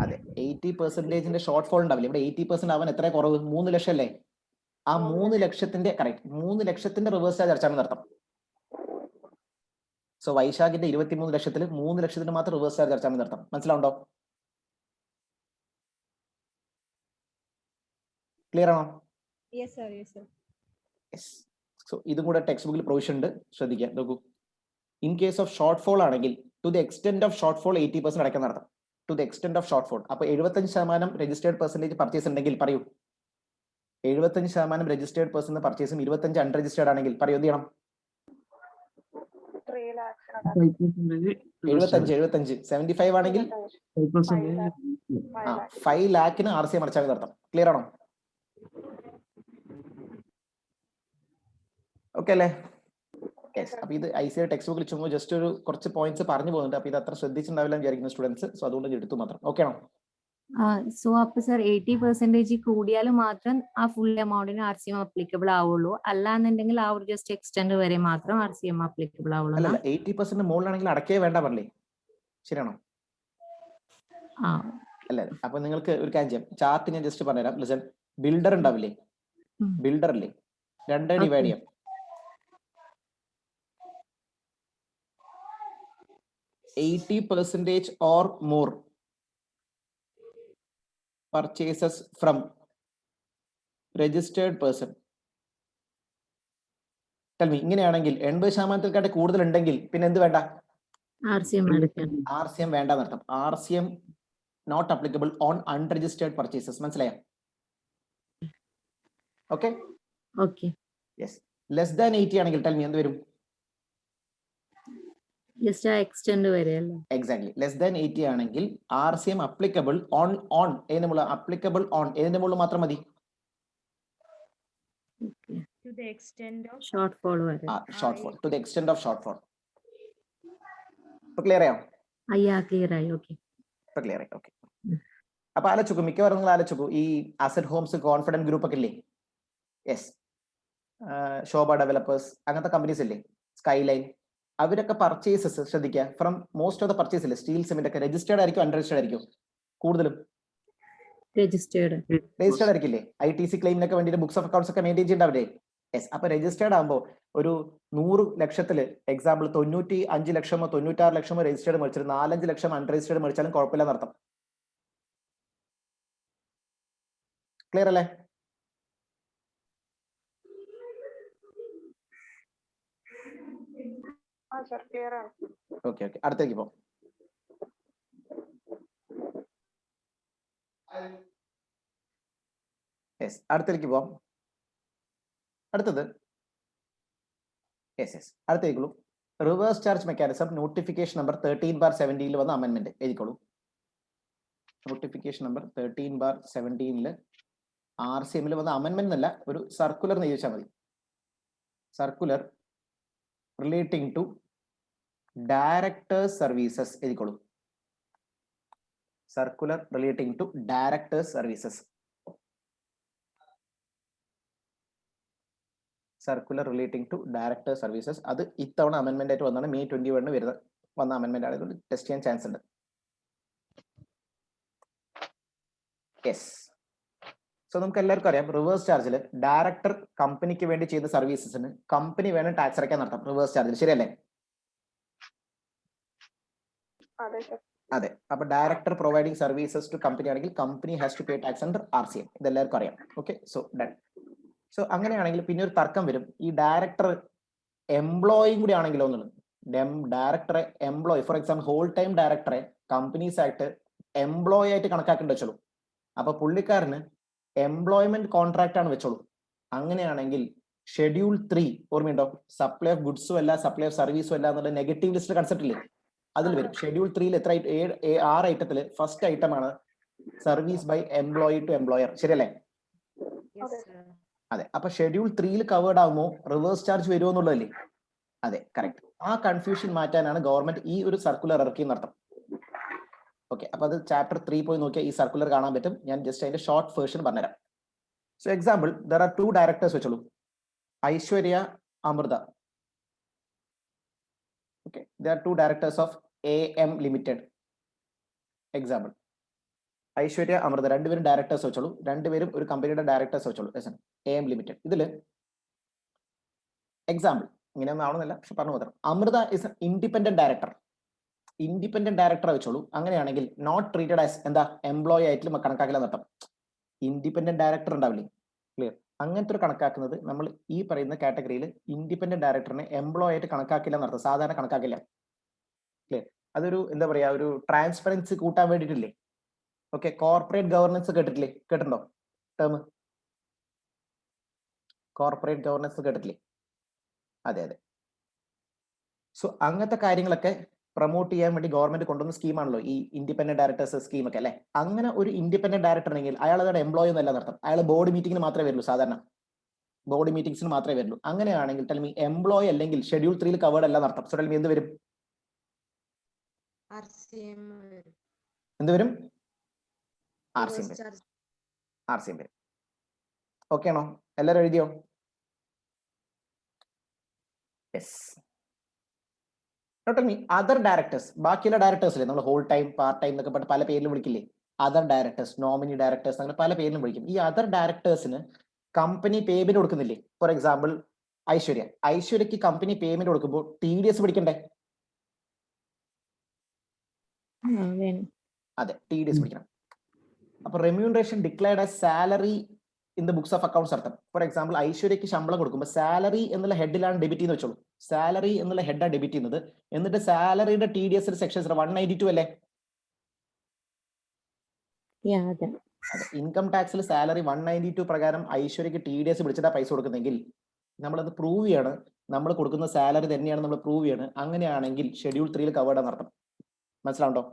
S4: അതെ, 80%-ന്റെ ഷോർട്ട് ഫോൾ ഉണ്ടാവില്ല. ഇവിടെ 80% ആവാൻ എത്ര കുറവ്? 3 ലക്ഷം അല്ലേ? ആ 3 ലക്ഷത്തിന്റെ കറക്റ്റ് 3 ലക്ഷത്തിന്റെ റിവേഴ്സ് ചാർജ് അടച്ചാൽ നടത്താം. സോ വൈശാഖിന്റെ 23 ലക്ഷത്തിൽ 3 ലക്ഷത്തിന് മാത്രം റിവേഴ്സ് ചാർജ് അടച്ചാൽ നടത്താം. മനസ്സിലാവുണ്ടോ? ക്ലിയർ ആണോ?
S7: Yes, sir. Yes, sir.
S4: Yes. So ഇതും കൂടെ ടെക്സ്റ്റ് ബുക്കിൽ പ്രൊവിഷൻ ഉണ്ട്, ശ്രദ്ധിക്കാം. നോക്കൂ, in case of short fall ആണെങ്കിൽ to the extent of short fall 80% അടയ്ക്കാൻ നടത്താം. To the extent of short fall. അപ്പൊ 75% രജിസ്റ്റേർഡ് പെർസെന്റേജ് പർച്ചേസ് ഉണ്ടെങ്കിൽ പറയൂ. 75% രജിസ്റ്റേർഡ് പേഴ്സൺ പർച്ചേസും 25 അൺരജിസ്റ്റേർഡ് ആണെങ്കിൽ പറയൂ എന്ത് ചെയ്യണം?
S6: 3 lakhs
S4: 75 75 ആണെങ്കിൽ 5 ലാഖിന് RCM അടച്ചാൽ മതി അർത്ഥം. ക്ലിയർ ആണോ? ഓക്കെ അല്ലേ? യെസ്. അപ്പൊ ഇത് ICA ടെക്സ്റ്റ് ബുക്കിൽ ചുമ്മാ ജസ്റ്റ് ഒരു കുറച്ച് പോയിന്റ്സ് പറഞ്ഞു പോകുന്നുണ്ട്. അപ്പൊ ഇത് അത്ര ശ്രദ്ധിച്ചിട്ടുണ്ടാവില്ല വിചാരിക്കുന്ന സ്റ്റുഡൻസ്. സോ അതുകൊണ്ട് എടുത്തു മാത്രം. ഓക്കെ ആണോ?
S7: സോ അപ്പൊ സർ 80% കൂടിയാലും മാത്രം ആ ഫുൾ എമൗണ്ടിന് RCM അപ്ലിക്കബിൾ ആവുള്ളൂ, അല്ലാന്നുണ്ടെങ്കിൽ ആ ഒരു ജസ്റ്റ് എക്സ്റ്റെൻഡ് വരെ മാത്രം RCM അപ്ലിക്കബിൾ ആവുള്ളൂ.
S4: അല്ലല്ല, 80% മുകളിലാണെങ്കിൽ അടക്കേ വേണ്ട പറഞ്ഞേ, ശരിയാണോ? അല്ല, അപ്പൊ നിങ്ങൾക്ക് ഒരു കാര്യം ചെയ്യാം. ചാർട്ട് ഞാൻ ജസ്റ്റ് പറഞ്ഞുതരാം. ലിസൺ, ബിൽഡർ ഉണ്ടാവില്ലേ, ബിൽഡർ അല്ലേ, 2 ഡിവൈഡ് ചെയ്യാം. 80% or more purchases from registered person. Tell me, ഇങ്ങനെയാണെങ്കിൽ 80% കൂടുതൽ ഉണ്ടെങ്കിൽ പിന്നെ എന്ത് വേണ്ട? RCM വേണ്ട എന്നർത്ഥം. RCM not applicable on unregistered purchases. മനസ്സിലായോ? Okay
S7: okay.
S4: Yes. Less than 80 ആണെങ്കിൽ ടെൽ മീ എന്ത് വരും?
S7: ജസ്റ്റ് എക്സ്റ്റെൻഡ് വരെയല്ലേ?
S4: എക്സാക്ട്ലി. ലെസ് ദാൻ 80 ആണെങ്കിൽ RCM അപ്ലിക്കബിൾ ഓൺ ഏതിന്റെ മുകളിൽ? അപ്ലിക്കബിൾ ഓൺ ഏതിന്റെ മുകളിൽ മാത്രം മതി?
S7: To the extent of shortfall വരെ.
S4: Shortfall. To the extent of shortfall. ഇപ്പൊ ക്ലിയർ ആയോ?
S7: ക്ലിയർ ആയി. ഓക്കെ.
S4: ഇപ്പൊ ക്ലിയർ ആയി. ഓക്കെ. അപ്പൊ ആലോചിക്കൂ, മിക്കവാറും നിങ്ങൾ ആലോചിക്കൂ, ഈ അസറ്റ് ഹോംസ് കോൺഫിഡന്റ് ഗ്രൂപ്പ് ഒക്കെ ഇല്ലേ? യെസ്. ശോഭ ഡെവലപ്പേഴ്സ്, അങ്ങനത്തെ കമ്പനീസ് ഇല്ലേ, സ്കൈലൈൻ, അവരൊക്കെ പർച്ചേസസ് ശ്രദ്ധിക്കുക. From most of the purchase ഇല്ലേ, സ്റ്റീൽ സിമെന്റ് ഒക്കെ രജിസ്റ്റേർഡ് ആയിരിക്കും അൺരജിസ്റ്റേർഡ് ആയിരിക്കും? കൂടുതലും രജിസ്റ്റേർഡ് ആയിരിക്കില്ലേ? ITC ക്ലെയിമിനൊക്കെ വേണ്ടിയിട്ട് ബുക്സ് ഓഫ് അക്കൗണ്ട്സ് ഒക്കെ മെയിൻറ്റെയിൻ ചെയ്യേണ്ടവരെ. യെസ്. അപ്പൊ രജിസ്റ്റേർഡ് ആകുമ്പോൾ ഒരു 100 ലക്ഷത്തില് എക്സാമ്പിൾ 95 ലക്ഷമോ 96 ലക്ഷമോ രജിസ്റ്റേർഡ് മേടിച്ചാൽ 4-5 ലക്ഷം അൺരജിസ്റ്റേർഡ് മേടിച്ചാലും കുഴപ്പമില്ല എന്നർത്ഥം. ക്ലിയർ അല്ലേ? ഓക്കെ. അടുത്തേക്ക് പോ. യെസ്, അടുത്തേക്ക് പോവാം. അടുത്തത് അടുത്തേക്കുള്ളൂ. Reverse charge mechanism notification number 13/17 വന്ന അമെന്റ്മെന്റ് എഴുതിക്കോളൂ. നോട്ടിഫിക്കേഷൻ നമ്പർ 13/17 RCM വന്ന അമെന്റ്മെന്റ് എന്നല്ല, ഒരു സർക്കുലർ എന്ന് ചോദിച്ചാൽ മതി. Circular relating to directors services എഴുതിക്കോളൂ. Circular relating to directors services. Circular relating to director services. അത് ഇത്തവണ അമെന്റ്മെന്റ് ആയിട്ട് വന്നാണ്. May 21 വന്ന അമെന്റ്മെന്റ് ആണ്. ഇതുകൊണ്ട് ടെസ്റ്റ് ചെയ്യാൻ ചാൻസ് ഉണ്ട്. യെസ്. സോ നമുക്ക് എല്ലാവർക്കും അറിയാം, റിവേഴ്സ് ചാർജിൽ ഡയറക്ടർ കമ്പനിക്ക് വേണ്ടി ചെയ്ത സർവീസസിന് കമ്പനി വേണം ടാക്സ് അടയ്ക്കാൻ നടത്താം റിവേഴ്സ് ചാർജിൽ, ശരിയല്ലേ? അതെ. അപ്പൊ director providing services to company ആണെങ്കിൽ company has to pay tax under RCM. ഇതെല്ലാവർക്കും അറിയാം. ഓക്കെ. So done. സോ അങ്ങനെയാണെങ്കിൽ പിന്നെ ഒരു തർക്കം വരും, ഈ ഡയറക്ടർ എംപ്ലോയിയും കൂടി ആണെങ്കിലോ എന്നുള്ളത്. ഡയറക്ടറെ employee, for example whole time ഡയറക്ടറെ കമ്പനീസ് ആയിട്ട് എംപ്ലോയി ആയിട്ട് കണക്കാക്കേണ്ടി വെച്ചോളൂ. അപ്പൊ പുള്ളിക്കാരന് എംപ്ലോയ്മെന്റ് കോൺട്രാക്ട് ആണ് വെച്ചോളൂ. അങ്ങനെയാണെങ്കിൽ ഷെഡ്യൂൾ 3 ഓർമ്മയുണ്ടോ? സപ്ലൈ ഓഫ് ഗുഡ്സും അല്ല സപ്ലൈ ഓഫ് സർവീസും അല്ല എന്നുള്ള നെഗറ്റീവ് ലിസ്റ്റ് കൺസെപ്റ്റ് ഇല്ലേ, അതിൽ വരും. ഷെഡ്യൂൾ 3 എത്ര 6 ഐറ്റത്തില് ഫസ്റ്റ് ഐറ്റം ആണ് service by employee to employer, ശരിയല്ലേ? അതെ. അപ്പൊ ഷെഡ്യൂൾ 3 കവേർഡ് ആകുമോ റിവേഴ്സ് ചാർജ് വരുമോ എന്നുള്ളതല്ലേ? അതെ, കറക്റ്റ്. ആ കൺഫ്യൂഷൻ മാറ്റാനാണ് ഗവൺമെന്റ് ഈ ഒരു സർക്കുലർ ഇറക്കി എന്നർത്ഥം. ഓക്കെ. അപ്പൊ അത് ചാപ്റ്റർ 3 പോയി നോക്കിയാൽ ഈ സർക്കുലർ കാണാൻ പറ്റും. ഞാൻ ജസ്റ്റ് അതിന്റെ ഷോർട്ട് വേർഷൻ പറഞ്ഞുതരാം. So example, there are 2 directors വെച്ചോളൂ, Aishwarya, Amrita. Okay. There are 2 directors of AM limited. Example, Aishwarya, Amrita രണ്ടുപേരും ഡയറക്ടേഴ്സ് വെച്ചോളൂ. രണ്ടുപേരും ഒരു കമ്പനിയുടെ ഡയറക്ടേഴ്സ് വെച്ചോളൂ. AM limited. ഇതില് എക്സാമ്പിൾ ഇങ്ങനെയൊന്നും ആവണമെന്നില്ല, പക്ഷെ പറഞ്ഞു മാത്രം. Amrita is independent director. Independent director വെച്ചോളൂ. അങ്ങനെയാണെങ്കിൽ നോട്ട് ട്രീറ്റഡ് ആസ് എന്താ എംപ്ലോയി ആയിട്ട് കണക്കാക്കില്ല നടത്താം. ഇൻഡിപെൻഡന്റ് ഡയറക്ടർ ഉണ്ടാവില്ലേ? ക്ലിയർ. അങ്ങനത്തെ ഒരു കണക്കാക്കുന്നത് നമ്മൾ ഈ പറയുന്ന കാറ്റഗറിയിൽ ഇൻഡിപെൻഡന്റ് ഡയറക്ടറിനെ എംപ്ലോയി ആയിട്ട് കണക്കാക്കില്ല നടത്താം. സാധാരണ കണക്കാക്കില്ല. ക്ലിയർ. അതൊരു എന്താ പറയാ, ഒരു ട്രാൻസ്പെറൻസി കൂട്ടാൻ വേണ്ടിയിട്ടില്ലേ? ഓക്കെ. കോർപ്പറേറ്റ് ഗവർണൻസ് കേട്ടിട്ടുണ്ടോ ടേം? കോർപ്പറേറ്റ് ഗവർണൻസ് കേട്ടിട്ടില്ലേ? അതെ. സോ അങ്ങനത്തെ കാര്യങ്ങളൊക്കെ പ്രൊമോട്ട് ചെയ്യാൻ വേണ്ടി ഗവൺമെന്റ് കൊണ്ടുവന്ന സ്കീമാണല്ലോ ഈ ഇൻഡിപെൻഡന്റ് ഡയറക്ടേഴ്സ് സ്കീം ഒക്കെ അല്ലെ. അങ്ങനെ ഒരു ഇൻഡിപെൻഡന്റ് ഡയറക്ടർ ഉണ്ടെങ്കിൽ അയാൾ അവരുടെ എംപ്ലോയി എന്നല്ല നടത്തും, അയാൾ ബോർഡ് മീറ്റിംഗിന് മാത്രമേ വരുള്ളൂ. സാധാരണ ബോർഡ് മീറ്റിംഗ്സിന് മാത്രമേ വരുള്ളൂ. അങ്ങനെയാണെങ്കിൽ ടെൽമി എംപ്ലോയി അല്ലെങ്കിൽ ഷെഡ്യൂൾ 3 കവേർഡ് അല്ല നടത്തും. സോ ടെൽമി എന്ത് വരും? എന്ത് വരും? RCM വരും. RCM വരും. ഓക്കെ ആണോ? എല്ലാവരും എഴുതിയോ? യെസ്. ടെൽമി അതർ ഡയറക്ടേഴ്സ്, ബാക്കിയുള്ള ഡയറക്ടേഴ്സിലെ നമ്മൾ ഹോൾ ടൈം പാർട്ട് ടൈം എന്നൊക്കെ പറഞ്ഞ് പല പേരിലും വിളിക്കില്ലേ? അതർ ഡയറക്ടേഴ്സ്, നോമിനി ഡയറക്ടേഴ്സ്, അങ്ങനെ പല പേരിലും വിളിക്കും. ഈ അതർ ഡയറക്ടേഴ്സിന് കമ്പനി പേയ്മെന്റ് കൊടുക്കുന്നില്ലേ? ഫോർ എക്സാമ്പിൾ ഐശ്വര്യക്ക് കമ്പനി പേയ്മെന്റ് കൊടുക്കുമ്പോൾ TDS പിടിക്കണ്ടേ? അതെ, TDS പിടിക്കണം. അപ്പൊ remuneration declared as salary in the books of accounts അർത്ഥം. ഫോർ എക്സാമ്പിൾ ഐശ്വര്യക്ക് ശമ്പളം കൊടുക്കുമ്പോൾ സാലറി എന്നുള്ള ഹെഡിലാണ് ഡെബിറ്റ് ചെയ്യുന്നത് വെച്ചോളൂ. സാലറി എന്നുള്ള ഹെഡാണ് ഡെബിറ്റ് ചെയ്യുന്നത്. എന്നിട്ട് സാലറിയുടെ TDS സെക്ഷൻ 192 അല്ലേ? ഇൻകം ടാക്സിൽ സാലറി 192 പ്രകാരം ഐശ്വര്യക്ക് TDS പിടിച്ചിട്ടാ പൈസ കൊടുക്കുന്നെങ്കിൽ നമ്മളത് പ്രൂവ് ചെയ്യാണ്. നമ്മൾ കൊടുക്കുന്ന സാലറി തന്നെയാണ് നമ്മൾ പ്രൂവ് ചെയ്യാണ്. അങ്ങനെയാണെങ്കിൽ ഷെഡ്യൂൾ 3 കവേർഡ് ആണെന്ന് അർത്ഥം. മനസ്സിലാവുണ്ടോ?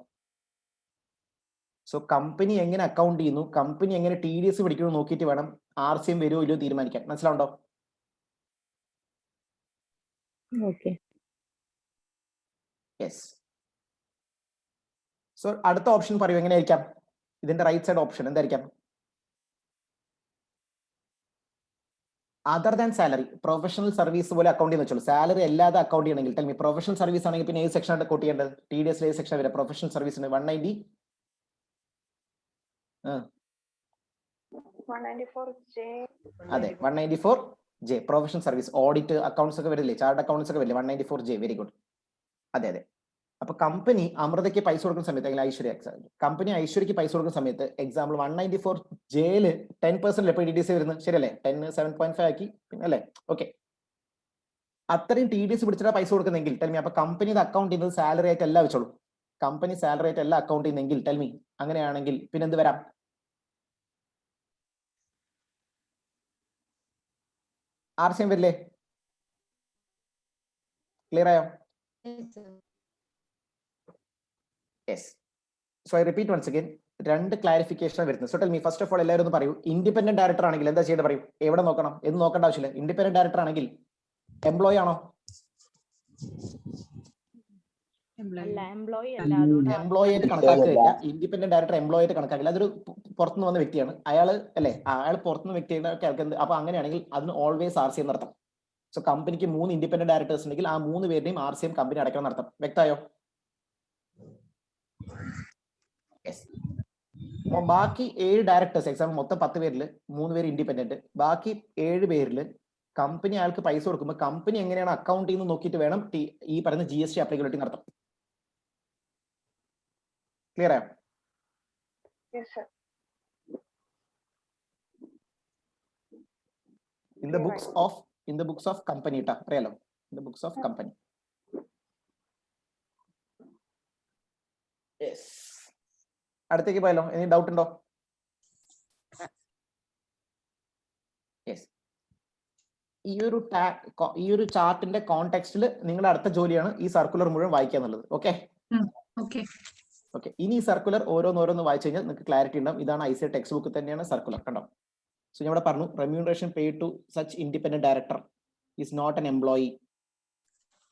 S4: സോ കമ്പനി എങ്ങനെ അക്കൗണ്ട് ചെയ്യുന്നു, കമ്പനി എങ്ങനെ TDS പിടിക്കുന്നു നോക്കിയിട്ട് വേണം RCM വരുമോ ഇല്ലയോ തീരുമാനിക്കാൻ. മനസ്സിലാവുണ്ടോ? യെസ്. സോ അടുത്ത ഓപ്ഷൻ പറയൂ, എങ്ങനെയായിരിക്കാം ഇതിന്റെ റൈറ്റ് സൈഡ് ഓപ്ഷൻ? എന്തായിരിക്കാം? Other than salary, professional service പോലെ അക്കൗണ്ട് ചെയ്യുന്ന വെച്ചോളൂ. സാലറി അല്ലാതെ അക്കൗണ്ട് ചെയ്യണമെങ്കിൽ ടെൽ മീ പ്രൊഫഷണൽ സർവീസ് ആണെങ്കിൽ പിന്നെ ഏത് സെക്ഷനാണ് കോട്ട് ചെയ്യേണ്ടത്? TDS ഏത് സെക്ഷൻ വരെ? പ്രൊഫഷണൽ സർവീസിന് 190
S6: 194J.
S4: അതെ, 194J professional service. Audit accounts ഒക്കെ വരില്ലേ, ചാർട്ട് അക്കൗണ്ട്സ് ഒക്കെ വരില്ലേ? 194J. Very good. അതെ അതെ. അപ്പൊ കമ്പനി അമൃതയ്ക്ക് പൈസ കൊടുക്കുന്ന സമയത്ത്, അല്ലെങ്കിൽ കമ്പനി ഐശ്വര്യക്ക് പൈസ കൊടുക്കുന്ന സമയത്ത് എക്സാമ്പിൾ 194Jയില് 10% എപ്പോൾ TDS വരുന്നത്? ശരിയല്ലേ? 10 7.5 ആക്കി പിന്നെ അല്ലേ? ഓക്കെ, അത്രയും TDS പിടിച്ചിട്ടാ പൈസ കൊടുക്കുന്നെങ്കിൽ ടെൽമി അപ്പൊ കമ്പനി ഇത് അക്കൗണ്ട് ചെയ്യുന്നത് സാലറി ആയിട്ട് അല്ല വെച്ചോളൂ. കമ്പനി സാലറി ആയിട്ട് അല്ല അക്കൗണ്ട് ചെയ്യുന്നെങ്കിൽ ടെൽമി അങ്ങനെയാണെങ്കിൽ പിന്നെ എന്ത് വരാം? RCM വരില്ലേ? ക്ലിയർ ആയോ? Yes. So I repeat once again, രണ്ട് ക്ലാരിഫിക്കേഷൻ വരുന്നത്. So tell me first of all എല്ലാവരും ഒന്ന് പറയൂ, ഇൻഡിപെൻഡന്റ് ഡയറക്ടർ ആണെങ്കിൽ എന്താ ചെയ്യേണ്ടത് പറയൂ. എവിടെ നോക്കണം എന്ന് നോക്കേണ്ട ആവശ്യമില്ല. ഇൻഡിപെൻഡന്റ് ഡയറക്ടർ ആണെങ്കിൽ എംപ്ലോയി ആണോ?
S6: എംപ്ലോയി
S4: എംപ്ലോയി ആയിട്ട് കണക്കാക്കില്ല. ഇൻഡിപെൻഡന്റ് ഡയറക്ടർ എംപ്ലോയി ആയിട്ട് കണക്കാക്കില്ല. അതൊരു പുറത്തുനിന്ന് വന്ന വ്യക്തിയാണ് അയാൾ അല്ലെ. അയാൾ പുറത്തുനിന്ന് വ്യക്തിയുടെ അപ്പൊ അങ്ങനെയാണെങ്കിൽ അതിന് ഓൾവേസ് RCM നടത്താം. സോ കമ്പനിക്ക് 3 ഇൻഡിപെൻഡന്റ് ഡയറക്ടേഴ്സ് ഉണ്ടെങ്കിൽ ആ 3 പേരുടെയും RCM കമ്പനി അടയ്ക്കണം നടത്താം. വ്യക്തമായോ? ബാക്കി 7 ഡയറക്ടേഴ്സ് എക്സാമ്പിൾ മൊത്തം 10 പേരിൽ 3 പേര് ഇൻഡിപെൻഡന്റ്, ബാക്കി 7 പേരിൽ കമ്പനി അയാൾക്ക് പൈസ കൊടുക്കുമ്പോൾ കമ്പനി എങ്ങനെയാണ് അക്കൗണ്ട് ചെയ്യുന്നത് നോക്കിയിട്ട് വേണം ഈ പറയുന്ന GST അപ്ലിക്കബിലിറ്റി നടത്താം. ക്ലിയർ ആയോ?
S6: Yes, sir.
S4: In the books of company ട്ടാ, അറിയാലോ? In the books of company. Yes. അടുത്തേക്ക് പോയാലോ? എനി ഡൗട്ട് ഉണ്ടോ? യെസ്. ഈ ഒരു ചാർട്ടിന്റെ കോണ്ടെക്സ്റ്റിൽ നിങ്ങളുടെ അടുത്ത ജോലിയാണ് ഈ സർക്കുലർ മുഴുവൻ വായിക്കുക എന്നുള്ളത്. Okay
S1: okay.
S4: ഓക്കെ, ഇനി ഈ സർക്കുലർ ഓരോന്നോരോന്ന് വായിച്ചു കഴിഞ്ഞാൽ നിങ്ങൾക്ക് ക്ലാരിറ്റി ഉണ്ടാവും. ഇതാണ് ICAI ടെക്സ്റ്റ് ബുക്ക് തന്നെയാണ് സർക്കുലർ. കണ്ടോ? സോ ഞാൻ ഇവിടെ പറഞ്ഞു, remuneration paid to such independent director is not an employee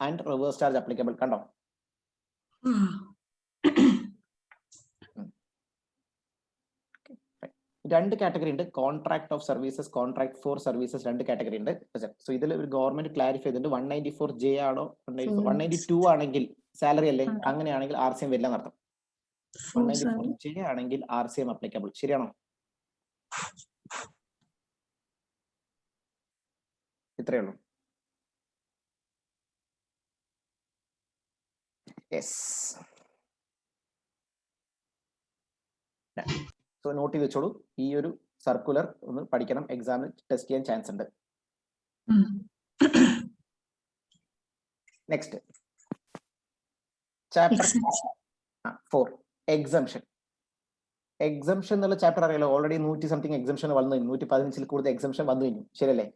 S4: and reverse charge applicable. കണ്ടോ? രണ്ട് കാറ്റഗറി ഉണ്ട്, contract of services, contract for services, രണ്ട് കാറ്റഗറി ഉണ്ട്. സോ ഇതിൽ ഒരു ഗവൺമെന്റ് ക്ലാരിഫൈ ചെയ്തിട്ടുണ്ട്. 194J ആണോ 192 ആണെങ്കിൽ സാലറി അല്ലേ, അങ്ങനെയാണെങ്കിൽ RCM വരില്ല എന്നർത്ഥം. 194J ആണെങ്കിൽ RCM അപ്ലിക്കബിൾ. ശരിയാണോ? ഇത്രയേ ഉള്ളൂ. യെസ്. സോ നോട്ട് ചെയ്ത് വെച്ചോളൂ, ഈ ഒരു സർക്കുലർ ഒന്ന് പഠിക്കണം, എക്സാമിന് ടെസ്റ്റ് ചെയ്യാൻ ചാൻസ് ഉണ്ട്. Next chapter 4 exemption. എക്സംഷൻ എന്നുള്ള ചാപ്റ്റർ അറിയാലോ, ഓൾറെഡി 100 സംതിങ് എക്സംഷൻ വന്നു കഴിഞ്ഞു. 115 കൂടുതൽ എക്സംഷൻ വന്നു കഴിഞ്ഞു. ശരിയല്ലേ?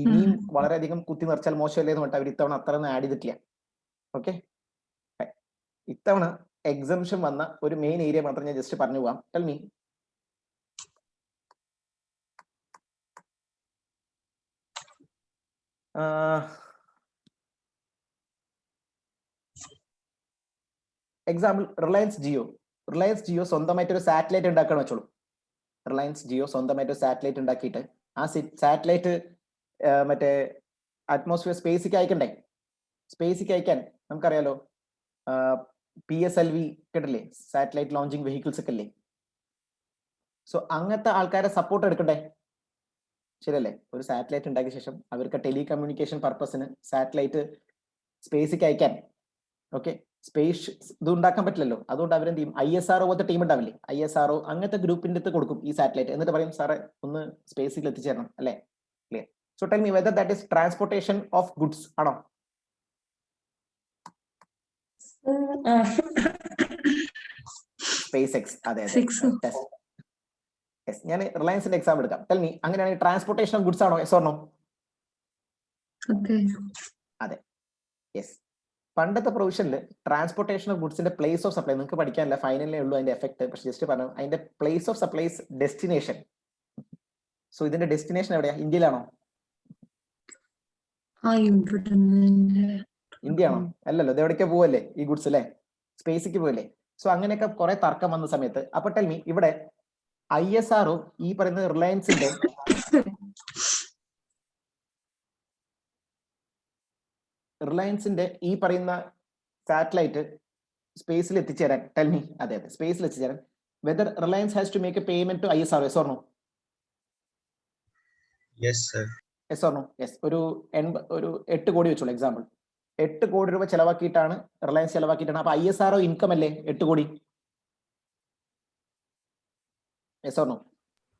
S4: ഇനിയും വളരെയധികം കുത്തി നിറച്ചാൽ മോശമല്ലേ എന്ന് പറഞ്ഞിട്ട് അവർ ഇത്തവണ അത്ര ഒന്നും ആഡ് ചെയ്തിട്ടില്ല. ഓക്കെ, ഇത്തവണ എക്സംഷൻ വന്ന ഒരു മെയിൻ ഏരിയ മാത്രം ഞാൻ ജസ്റ്റ് പറഞ്ഞു പോവാം. Tell me. Example Reliance Jio സ്വന്തമായിട്ട് ഒരു സാറ്റലൈറ്റ് ഉണ്ടാക്കാൻ വെച്ചോളൂ. റിലയൻസ് ജിയോ സ്വന്തമായിട്ട് ഒരു സാറ്റലൈറ്റ് ഉണ്ടാക്കിയിട്ട് ആ സാറ്റലൈറ്റ് മറ്റേ അറ്റ്മോസ്ഫിയർ സ്പേസിലേക്ക് അയക്കണ്ടേ? സ്പേസിലേക്ക് അയക്കാൻ നമുക്കറിയാലോ PSLV കേട്ടില്ലേ, സാറ്റലൈറ്റ് ലോഞ്ചിങ് വെഹിക്കിൾസ് ഒക്കെ അല്ലേ? സോ അങ്ങനത്തെ ആൾക്കാരെ സപ്പോർട്ട് എടുക്കണ്ടേ? ശരിയല്ലേ? ഒരു സാറ്റലൈറ്റ് ഉണ്ടാക്കിയ ശേഷം അവർക്ക് ടെലികമ്മ്യൂണിക്കേഷൻ പർപ്പസിന് സാറ്റലൈറ്റ് സ്പേസിലേക്ക് അയക്കാൻ, ഓക്കെ, സ്പേസ് ഇത് ഉണ്ടാക്കാൻ പറ്റില്ലല്ലോ. അതുകൊണ്ട് അവരെന്ത് ചെയ്യും? ISRO പോലത്തെ ടീം ഉണ്ടാവില്ലേ, ISRO അങ്ങനത്തെ ഗ്രൂപ്പിന്റെ അടുത്ത് കൊടുക്കും ഈ സാറ്റലൈറ്റ്. എന്നിട്ട് പറയും സാറേ ഒന്ന് സ്പേസിൽ എത്തിച്ചേരണം അല്ലേ? Clear. So tell me whether that is transportation of goods ആണോ? സ്പേസ് എക്സ്, അതെ അതെ. ഞാൻ റിലയൻസിന്റെ എക്സാമ്പിൾ എടുക്കാം. ടെൽ മീ, അങ്ങനെയാണെങ്കിൽ ട്രാൻസ്പോർട്ടേഷൻ ഓഫ് ഗുഡ്സ് ആണോ? Yes or no? അതെ, യെസ്. പണ്ടത്തെ പ്രൊവിഷനിൽ ട്രാൻസ്പോർട്ടേഷൻ ഓഫ് ഗുഡ്സിന്റെ പ്ലേസ് ഓഫ് സപ്ലൈ നിങ്ങൾക്ക് പഠിക്കാനില്ല, ഫൈനലേ ഉള്ളൂ അതിന്റെ എഫക്ട്. പക്ഷെ ജസ്റ്റ് പറഞ്ഞു അതിന്റെ place of supplies destination. So ഇതിന്റെ ഡെസ്റ്റിനേഷൻ എവിടെയാ? ഇന്ത്യയിലാണോ? ഇന്ത്യ ആണോ? അല്ലല്ലോ, ഇത് എവിടേക്കാ പോവല്ലേ ഈ ഗുഡ്സ് അല്ലേ? സ്പേസിക്ക് പോവല്ലേ? സോ അങ്ങനെയൊക്കെ കുറെ തർക്കം വന്ന സമയത്ത് അപ്പൊ ടെൽ മീ, ഇവിടെ ISRO ഈ പറയുന്ന റിലയൻസിന്റെ ഈ പറയുന്ന സാറ്റലൈറ്റ് സ്പേസിൽ എത്തിച്ചേരാൻ, ടെൽ മീ, അതെ അതെ, സ്പേസിൽ എത്തിച്ചേരാൻ whether Reliance has to make a payment to ISRO, yes or no?
S5: Yes, sir.
S4: Yes or no? Yes. ഒരു 8 കോടി വെച്ചോളൂ എക്സാമ്പിൾ. 8 കോടി രൂപ ചെലവാക്കിയിട്ടാണ് റിലയൻസ് ചെലവാക്കിയിട്ടാണ്. അപ്പൊ ISRO ഇൻകം അല്ലേ 8 crore? Yes or no?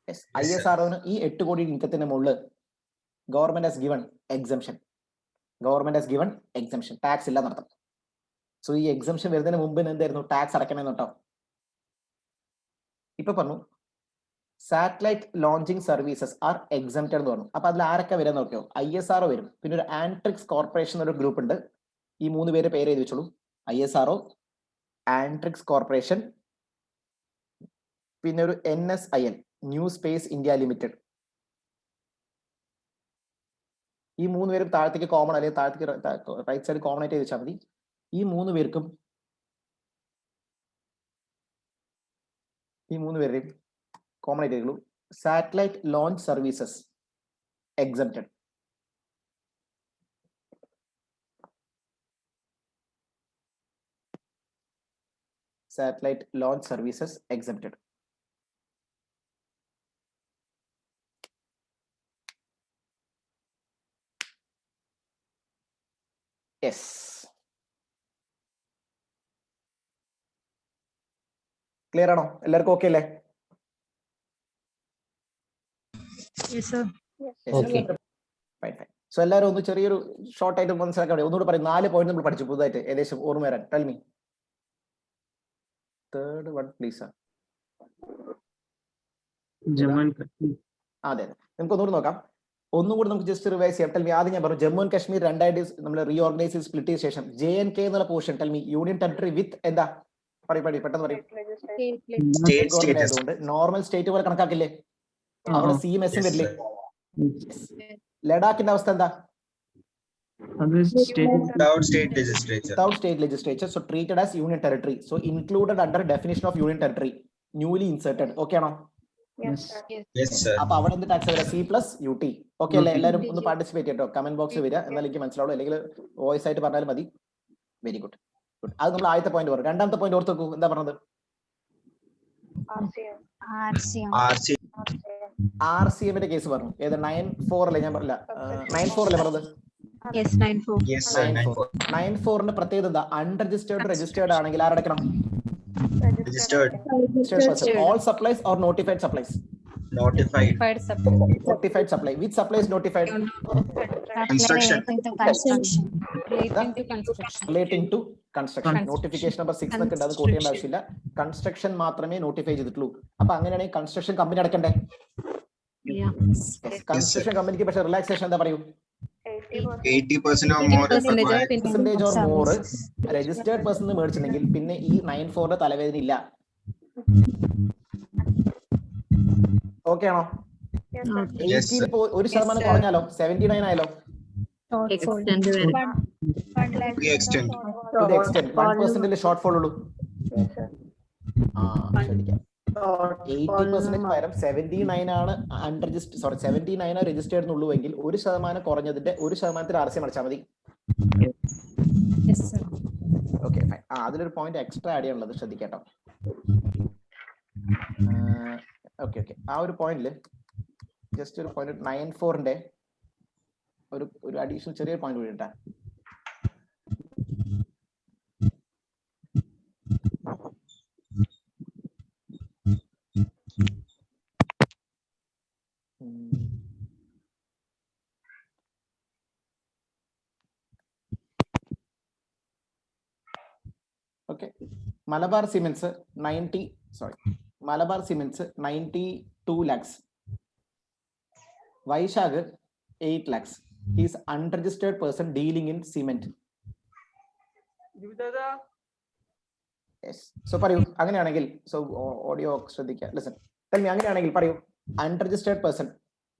S4: Yes.
S5: Yes, sir.
S4: ISROന് ഈ 8 കോടി ഇൻകത്തിന് മുകളിൽ government has given exemption. Tax ഇല്ല നടത്തും. സോ ഈ എക്സംഷൻ വരുന്നതിന് മുമ്പ് എന്തായിരുന്നു? ടാക്സ് അടയ്ക്കണമെന്ന് കേട്ടോ. ഇപ്പൊ പറഞ്ഞു satellite launching services are exempted എന്ന് പറഞ്ഞു. അപ്പൊ അതിൽ ആരൊക്കെ വരാൻ നോക്കിയോ? ISRO വരും. പിന്നെ ഒരു ആൻട്രിക്സ് കോർപ്പറേഷൻ ഒരു ഗ്രൂപ്പ് ഉണ്ട്. ഈ 3 പേര് പേര് എഴുതി വെച്ചോളൂ. ISRO, ആൻട്രിക്സ് കോർപ്പറേഷൻ, പിന്നെ ഒരു NSIL, new space India limited. ഈ 3 പേരും താഴത്തേക്ക് കോമൺ, അല്ലെങ്കിൽ താഴത്തേക്ക് റൈറ്റ് സൈഡ് കോമൺ ആയിട്ട് വെച്ചാൽ മതി. ഈ 3 പേർക്കും കോമൺ ആയിട്ട് എഴുതുള്ളൂ. Satellite launch services exempted. Satellite launch services exempted. Yes. Clear ആണോ? എല്ലാവർക്കും ഓക്കെ അല്ലേ? സോ എല്ലാവരും ഒന്ന് ചെറിയൊരു ഷോർട്ട് ആയിട്ട് മനസ്സിലാക്കാൻ ഒന്നുകൂടെ പറയും. 4 പോയിന്റ് നമ്മൾ പഠിച്ചു പുതുതായിട്ട്, ഏകദേശം ഓർമ്മ വരാൻ. Tell me third one please. അതെ, നമുക്ക് ഒന്നുകൂടി നോക്കാം. ഒന്നുകൂടി നമുക്ക് ജസ്റ്റ് റിവൈസ് ചെയ്യാം. ടെൽ മീ, ആദ്യം ഞാൻ പറഞ്ഞു ജമ്മു ആൻഡ് കാശ്മീർ 2 ആയിട്ട് നമ്മൾ റീഓർഗനൈസ് സ്പ്ലിറ്റ് ചെയ്ത ശേഷം JNK എന്നുള്ള portion, tell me, union territory with എന്താ പെട്ടെന്ന് പറയും.
S5: State status.
S4: അതുകൊണ്ട് നോർമൽ സ്റ്റേറ്റ് പോലെ കണക്കാക്കില്ലേ? അവിടെ CMS
S5: Yes,
S4: വരില്ലേ?
S5: sir.
S4: ലഡാക്കിന്റെ അവസ്ഥ എന്താ?
S5: Without state legislature.
S4: Without state legislature, so treated as union territory. So included under definition of union territory, newly inserted. Okay ആണോ?
S5: Yes, sir.
S4: അപ്പൊ അവിടെ എന്ത് ടാക്സ് വരിക? C+UT. ഓക്കെ അല്ലേ? എല്ലാവരും ഒന്ന് പാർട്ടിസിപ്പേറ്റ് ചെയ്യട്ടോ. കമന്റ് ബോക്സിൽ വരിക, എന്നാൽ എനിക്ക് മനസ്സിലാവുള്ളൂ. അല്ലെങ്കിൽ വോയിസ് ആയിട്ട് പറഞ്ഞാലും മതി. Very good. അത് നമ്മൾ ആദ്യത്തെ പോയിന്റ് പറഞ്ഞു. രണ്ടാമത്തെ പോയിന്റ് ഓർത്ത് നോക്കൂ. എന്താ പറഞ്ഞത്? RCM കേസ് പറഞ്ഞു. ഏത് 9/4 അല്ലേ? ഞാൻ പറഞ്ഞില്ല, 9/4 അല്ലേ പറഞ്ഞത്?
S5: Yes, sir.
S4: 9/4 പ്രത്യേകത എന്താ? അൺരജിസ്റ്റേർഡ് രജിസ്റ്റേർഡ് ആണെങ്കിൽ ആരടക്കണം?
S5: Registered.
S4: All supplies or notified supplies?
S5: Notified.
S4: Notified supply. Which supply is notified?
S5: Construction.
S4: Relating to construction. Notification number 6 എന്നൊക്കെ ഉണ്ട്, അത് കോട്ട് ചെയ്യേണ്ട ആവശ്യമില്ല. കൺസ്ട്രക്ഷൻ മാത്രമേ നോട്ടിഫൈ ചെയ്തിട്ടുള്ളൂ. അപ്പൊ അങ്ങനെയാണെങ്കിൽ കൺസ്ട്രക്ഷൻ കമ്പനി അടക്കണ്ടേ? കൺസ്ട്രക്ഷൻ കമ്പനിക്ക് പക്ഷെ റിലാക്സേഷൻ എന്താ പറയൂ?
S5: 80% or more.
S4: 80% or more registered person മേടിച്ചിട്ടുണ്ടെങ്കിൽ പിന്നെ ഈ 94 തലവേദന ഇല്ല. ഓക്കെ ആണോ? 80 ഇപ്പോ 1% കുറഞ്ഞാലോ 79 ആയാലോ?
S7: എക്സ്റ്റെൻഡ് വരെ
S5: We extend.
S4: ഇത് എക്സ്റ്റെൻഡ് 1% ഷോർട്ട് ഫോൾ ഉള്ളൂ. ശ്രദ്ധിക്കാം. 80% പകരം 79 ആണ് അൺരജിസ്റ്റേർഡ്, സോറി 79 രജിസ്റ്റേർഡ് എന്നുള്ളൂവെങ്കിൽ 1% കുറഞ്ഞതിന്റെ 1% RCM അടച്ചാൽ മതി. Okay fine. അതിലൊരു പോയിന്റ് എക്സ്ട്രാ ആഡ് ചെയ്യാനുള്ളത് ശ്രദ്ധിക്കാട്ടോ. ഓക്കെ ഓക്കെ, ആ ഒരു പോയിന്റിൽ ജസ്റ്റ് ഒരു പോയിന്റ് 94ന്റെ ഒരു അഡീഷണൽ ചെറിയ പോയിന്റ് കൂടി ഇട്ടാ. Okay, Malabar Cements 92 lakhs. Vaisakh 8 lakhs. He is unregistered person dealing in cement. Yes. So പറയൂ, അങ്ങനെയാണെങ്കിൽ ഓഡിയോ ശ്രദ്ധിക്കുക. ലിസൺ, ടെൽ മീ, അങ്ങനെയാണെങ്കിൽ പറയൂ, അൺരജിസ്റ്റേർഡ് പേഴ്സൺ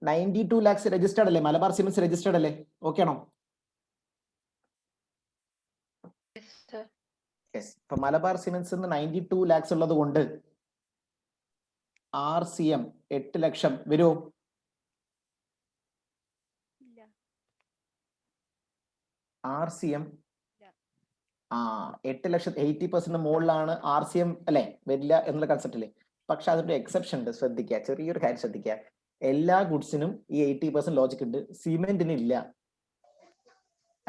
S4: 92 lakhs രജിസ്റ്റേർഡ് അല്ലേ? മലബാർ സിമെന്റ്സ് രജിസ്റ്റേർഡ് അല്ലേ? ഓക്കെ ആണോ? യെസ്. ഇപ്പൊ മലബാർ സിമെന്റ്സ് 92 lakhs ഉള്ളത് കൊണ്ട് RCM 8 ലക്ഷം വരുമോ? RCM 8 ലക്ഷം 80% മുകളിലാണ് RCM അല്ലെ വരില്ല എന്നുള്ള കൺസെപ്റ്റ് അല്ലേ? പക്ഷെ അതിന്റെ എക്സെപ്ഷൻ ഉണ്ട്, ശ്രദ്ധിക്കുക. ചെറിയൊരു കാര്യം ശ്രദ്ധിക്കുക. എല്ലാ ഗുഡ്സിനും ഈ 80% ലോജിക് ഉണ്ട്, സിമെന്റിന് ഇല്ല.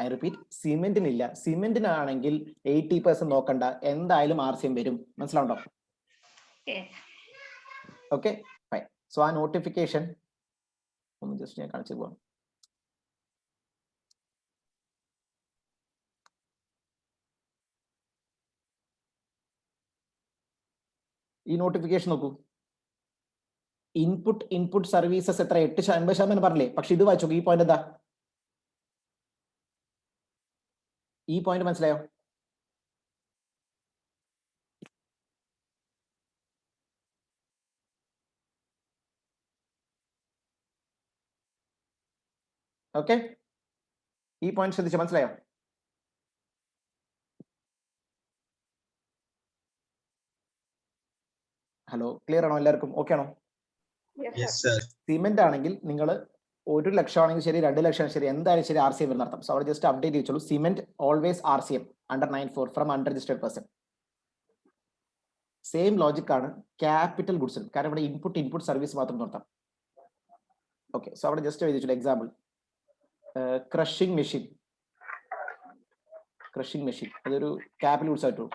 S4: I repeat, സിമെന്റിനില്ല. സിമെന്റിനാണെങ്കിൽ 80% നോക്കണ്ട, എന്തായാലും RCM വരും. മനസ്സിലാവുണ്ടോ? Okay fine. സോ ആ നോട്ടിഫിക്കേഷൻ ഒന്ന് ജസ്റ്റ് ഞാൻ കാണിച്ചു പോവാം. ഈ നോട്ടിഫിക്കേഷൻ നോക്കൂ. ഇൻപുട്ട് സർവീസസ് എത്ര? 80% പറഞ്ഞില്ലേ? പക്ഷെ ഇത് വായിച്ചോക്കൂ, ഈ പോയിന്റ് എന്താ? ഈ പോയിന്റ് മനസ്സിലായോ? ഓക്കെ, ഈ പോയിന്റ് ശ്രദ്ധിച്ചു, മനസ്സിലായോ? ഹലോ, ക്ലിയർ ആണോ എല്ലാവർക്കും? ഓക്കെ ആണോ?
S5: Yes, sir.
S4: സിമെന്റ് ആണെങ്കിൽ നിങ്ങൾ 1 ലക്ഷം ആണെങ്കിൽ ശരി, 2 ലക്ഷം ശരി, എന്തായാലും ശരി RCM വരുന്ന അർത്ഥം. സോ അവിടെ ജസ്റ്റ് അപ്ഡേറ്റ് ചെയ്തോളൂ, cement always RCM under 94 from unregistered person. Same logic ആണ് ക്യാപിറ്റൽ ഗുഡ്സിൽ, കാരണം ഇവിടെ ഇൻപുട്ട് സർവീസ് മാത്രം നിർത്താം. ഓക്കെ, സോ അവിടെ ജസ്റ്റ് എഴുതിച്ചോളൂ. എക്സാമ്പിൾ, ക്രഷിംഗ് മെഷീൻ അതൊരു ക്യാപിറ്റൽ ഗുഡ്സ് ആയിട്ടു.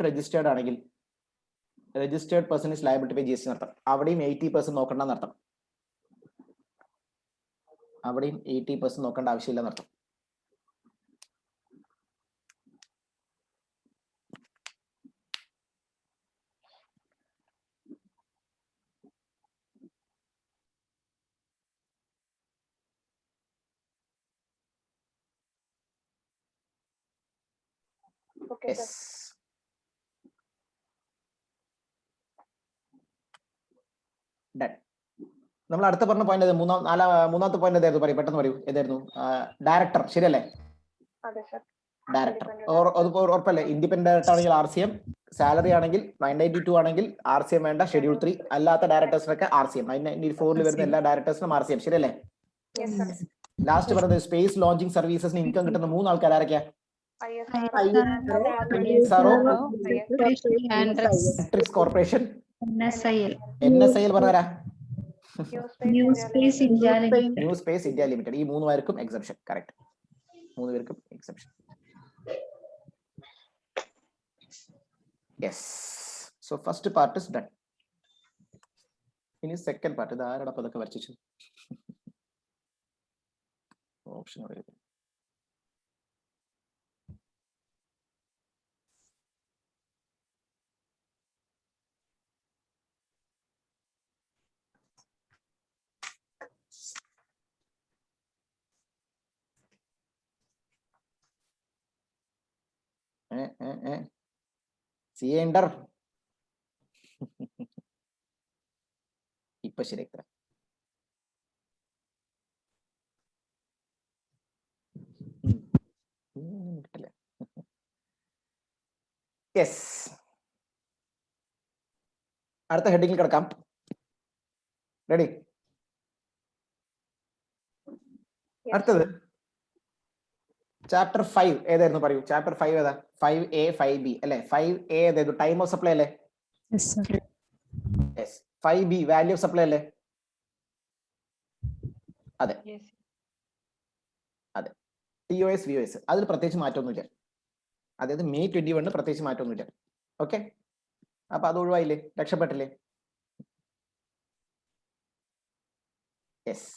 S4: രജിസ്റ്റേർഡ് ആണെങ്കിൽ registered person is liable to pay GST നടത്താം. അവിടെയും 80% നോക്കണ്ട നടത്താം. അവിടെയും 80% നോക്കേണ്ട ആവശ്യമില്ല നടത്താം.
S6: Okay, sir.
S4: Done. നമ്മൾ അടുത്ത പറഞ്ഞ പോയിന്റ് മൂന്നാമത്തെ പോയിന്റ് ഏതായിരുന്നു? പറയൂ, പെട്ടെന്ന് പറയൂ, ഏതായിരുന്നു? ഡയറക്ടർ, ശരിയല്ലേ?
S6: അതെ സർ.
S4: ഡയറക്ടർ ഉറപ്പല്ലേ? ഇൻഡിപെൻഡന്റ് ആണെങ്കിൽ RCM, സാലറി ആണെങ്കിൽ 992 ആണെങ്കിൽ RCM വേണ്ട, ഷെഡ്യൂൾ 3 അല്ലാത്ത ഡയറക്ടേഴ്സിനൊക്കെ RCM. 994 വരുന്ന എല്ലാ ഡയറക്ടേഴ്സിനും RCM, ശരിയല്ലേ? ലാസ്റ്റ് പറഞ്ഞത് സ്പേസ് ലോഞ്ചിങ് സർവീസസിന് ഇൻകം കിട്ടുന്ന 3 ആൾക്കാർ ആരൊക്കെയാ? കോർപ്പറേഷൻ, NSIL പറഞ്ഞാ ന്യൂ സ്പേസ് ഇന്ത്യ ലിമിറ്റഡ്. ഈ 3 പേർക്കും എക്സെപ്ഷൻ. കറക്റ്റ്, 3 പേർക്കും exception. Yes. So first part is done. ഇനി സെക്കൻഡ് പാർട്ട്. ഇത് ആരുടെ അതൊക്കെ വരച്ചു ഓപ്ഷൻ? സി എൻഡർ ഇപ്പൊ ശരി കിട്ടില്ല. യെസ്, അടുത്ത ഹെഡിങ്ങിൽ കിടക്കാം. റെഡി? അടുത്തത് ചാപ്റ്റർ 5 ഏതായിരുന്നു പറയൂ? ചാപ്റ്റർ 5 ഏതാ? 5A 5B അല്ലെ? 5A ഏതായിരുന്നു? ടൈം ഓഫ് സപ്ലൈ അല്ലേ? Yes. 5B value of supply അല്ലേ? അതെ അതെ. TOS VOS അതിൽ പ്രത്യേകിച്ച് മാറ്റമൊന്നുമില്ല. അതായത് May 21 പ്രത്യേകിച്ച് മാറ്റമൊന്നുമില്ല. ഓക്കെ, അപ്പൊ അത് ഒഴിവായില്ലേ? രക്ഷപ്പെട്ടില്ലേ? യെസ്.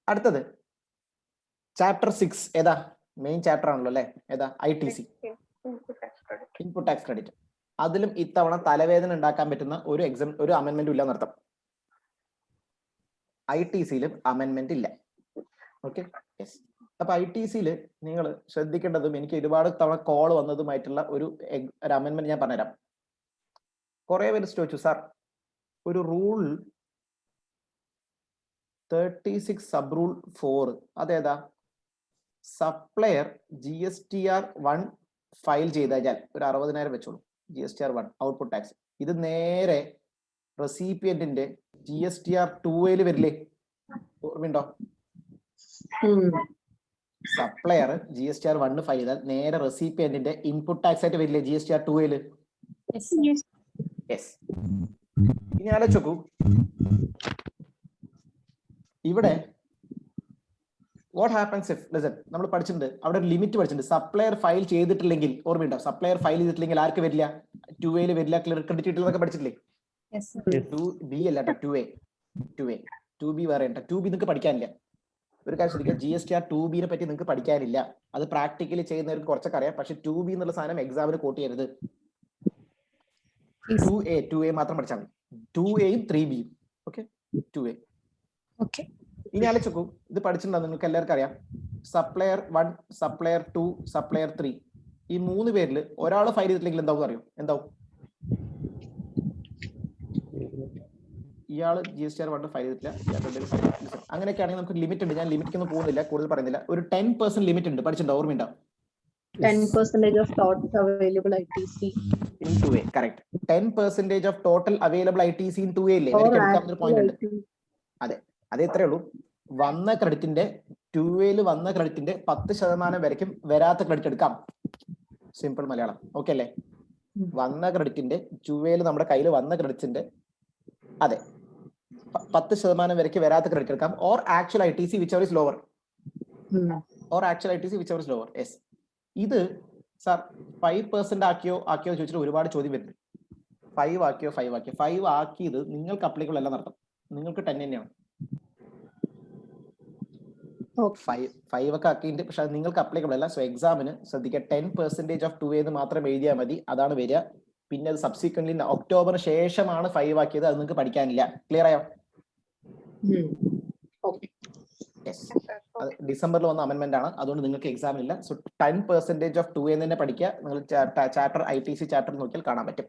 S4: അടുത്തത് ചാപ്റ്റർ 6 ഏതാ? മെയിൻ ചാപ്റ്റർ ആണല്ലോ അല്ലെ? ഏതാ? ITC, input tax credit. അതിലും ഇത്തവണ തലവേദന ഉണ്ടാക്കാൻ പറ്റുന്ന ഒരു അമെന്റ്മെന്റും ഇല്ല എന്നർത്ഥം. ITCയിലും അമെന്റ്മെന്റ് ഇല്ല. Okay, yes. അപ്പൊ ITCയിൽ നിങ്ങൾ ശ്രദ്ധിക്കേണ്ടതും എനിക്ക് ഒരുപാട് തവണ കോൾ വന്നതുമായിട്ടുള്ള ഒരു അമെന്റ്മെന്റ് ഞാൻ പറഞ്ഞുതരാം. കുറെ പേര് ചോദിച്ചു, സാർ ഒരു റൂൾ 36 സബ് റൂൾ 4 അതേതാ? സപ്ലയർ GSTR 1 ഫയൽ ചെയ്ത് കഴിഞ്ഞാൽ ഒരു 60,000 വെച്ചോളൂ. GSTR 1 output tax. ഇത് നേരെ റെസിപ്പിയന്റിന്റെ GSTR 2 വരില്ലേ? ഓർമ്മയുണ്ടോ? സപ്ലയർ GSTR 1 ഫയൽ ചെയ്താൽ നേരെ റെസിപ്പിയന്റിന്റെ ഇൻപുട്ട് ടാക്സ് ആയിട്ട് വരില്ലേ GSTR 2? യെസ്. ഇനി ആലോചിച്ച് നോക്കൂ, ഇവിടെ വാട്ട് ഹാപ്പൻസ് ഇഫ്, ലിസൺ, നമ്മൾ പഠിച്ചിട്ടുണ്ട് അവിടെ ഒരു ലിമിറ്റ് പഠിച്ചിട്ടുണ്ട്. സപ്ലയർ ഫയൽ ചെയ്തിട്ടില്ലെങ്കിൽ, ഓർമ്മയുണ്ടോ? സപ്ലയർ ഫയൽ ചെയ്തിട്ടില്ലെങ്കിൽ ആർക്ക് വരില്ല? 2A വരില്ല. ക്രെഡിറ്റ് കിട്ടില്ലെന്നൊക്കെ പഠിച്ചിട്ടില്ലേ? 2B അല്ല കേട്ടോ, 2A. 2B വേറെ ഉണ്ട്. 2B നിങ്ങൾക്ക് പഠിക്കാനില്ല. ഒരു കാര്യം ശ്രദ്ധിക്കുക, GSTR 2B പറ്റി നിങ്ങൾക്ക് പഠിക്കാനില്ല. അത് പ്രാക്ടിക്കലി ചെയ്യുന്നവർക്ക് കുറച്ചൊക്കെ അറിയാം. പക്ഷെ 2B എന്നുള്ള സാധനം എക്സാമിന് കോട്ട് ചെയ്യരുത്. 2A മാത്രം പഠിച്ചാൽ മതി. 2Aയും 3Bയും. Okay, 2A.
S7: ഓക്കെ.
S4: ഇനി ആലോചിക്കൂ, ഇത് പഠിച്ചിട്ടുണ്ടോ? നിങ്ങൾക്ക് എല്ലാവർക്കും അറിയാം, സപ്ലയർ 1, സപ്ലയർ 2, സപ്ലയർ 3 ഈ 3 പേരിൽ ഒരാൾ ഫയൽ ചെയ്തിട്ടില്ലെങ്കിൽ എന്താവും അറിയോ? എന്താവും? ഇയാള് GSTR 1 ഫയൽ ചെയ്തിട്ടില്ല, അങ്ങനെയൊക്കെയാണെങ്കിൽ നമുക്ക് ലിമിറ്റ് ഉണ്ട്. ഞാൻ ലിമിറ്റിക്കൊന്നും പോകുന്നില്ല, കൂടുതൽ പറയുന്നില്ല. ഒരു 10% ലിമിറ്റ് ഉണ്ട്. പഠിച്ചിട്ടുണ്ടോ? ഓർമ്മയുണ്ടോ?
S6: 10% of total available ITC
S4: in 2A. Correct. 10% of total available ITC in 2A ഇല്ലേ? എനിക്ക് എടുക്കാവുന്ന ഒരു പോയിന്റ് ഉണ്ട്. അതെ, അത് എത്രയേ ഉള്ളൂ? വന്ന ക്രെഡിറ്റിന്റെ 2Aയിൽ വന്ന ക്രെഡിറ്റിന്റെ 10% വരയ്ക്കും വരാത്ത ക്രെഡിറ്റ് എടുക്കാം. സിമ്പിൾ മലയാളം. ഓക്കെ അല്ലേ? വന്ന ക്രെഡിറ്റിന്റെ 2Aയിൽ നമ്മുടെ കയ്യിൽ വന്ന ക്രെഡിറ്റിന്റെ അതെ 10% വരയ്ക്ക് വരാത്ത ക്രെഡിറ്റ് എടുക്കാം. Or actual ITC whichever is lower. Or actual ITC whichever is lower. Yes. ഇത് സാർ 5% ആക്കിയോ ചോദിച്ചിട്ട് ഒരുപാട് ചോദ്യം വരുന്നുണ്ട്. 5 ആക്കിയോ 5 ആക്കിയത് നിങ്ങൾക്ക് അപ്ലിക്കബിൾ അല്ല നടത്തും. നിങ്ങൾക്ക് 10 തന്നെയാണ്. 5 ഒക്കെ ആക്കിയിട്ട് പക്ഷെ അത് നിങ്ങൾക്ക് അപ്ലിക്കബിൾ അല്ല. സോ എക്സാമിന് ശ്രദ്ധിക്കുക, 10% ഓഫ് 2A എന്ന് മാത്രം എഴുതിയാൽ മതി. അതാണ് വരിക. പിന്നെ അത് സബ്സിക്വന്റ്ലി ഒക്ടോബറിന് ശേഷമാണ് 5 ആക്കിയത്. അത് നിങ്ങൾക്ക് പഠിക്കാനില്ല. ക്ലിയർ ആയോ? അത് ഡിസംബറിൽ വന്ന അമെന്റ്മെന്റ് ആണ്. അതുകൊണ്ട് നിങ്ങൾക്ക് എക്സാം ഇല്ല. സോ 10% ഓഫ് 2A തന്നെ പഠിക്കുക. നിങ്ങൾ ചാപ്റ്റർ ITC ചാപ്റ്റർ നോക്കിയാൽ കാണാൻ പറ്റും.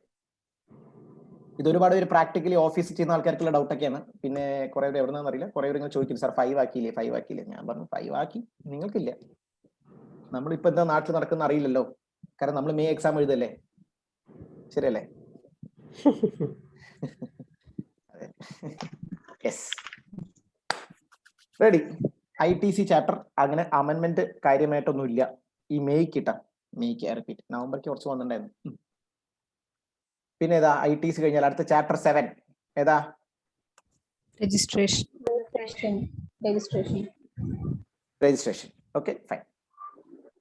S4: ഇത് ഒരുപാട് പേര് പ്രാക്ടിക്കലി ഓഫീസിൽ ചെയ്യുന്ന ആൾക്കാർക്കുള്ള ഡൗട്ട് ഒക്കെയാണ്. പിന്നെ കുറെ പേര് എവിടെ നിന്നറിയില്ല, കുറെ പേര് ഇങ്ങനെ ചോദിക്കും, സാർ 5 ആക്കിയില്ലേ? ഞാൻ പറഞ്ഞു 5 ആക്കി, നിങ്ങൾക്കില്ല. നമ്മളിപ്പോ എന്താ നാട്ടിൽ നടക്കുന്ന അറിയില്ലല്ലോ, കാരണം നമ്മൾ മെയ് എക്സാം എഴുതല്ലേ, ശരിയല്ലേ? റെഡി? ITC ചാപ്റ്റർ അങ്ങനെ അമെന്റ്മെന്റ് കാര്യമായിട്ടൊന്നും ഇല്ല ഈ മെയ്ക്ക് റിപ്പീറ്റ്. നവംബർക്ക് കുറച്ച് വന്നിട്ടുണ്ടായിരുന്നു. പിന്നെ ഏതാ? ITC കഴിഞ്ഞാൽ അടുത്ത ചാപ്റ്റർ 7 ഏതാ?
S7: രജിസ്ട്രേഷൻ. Okay, fine.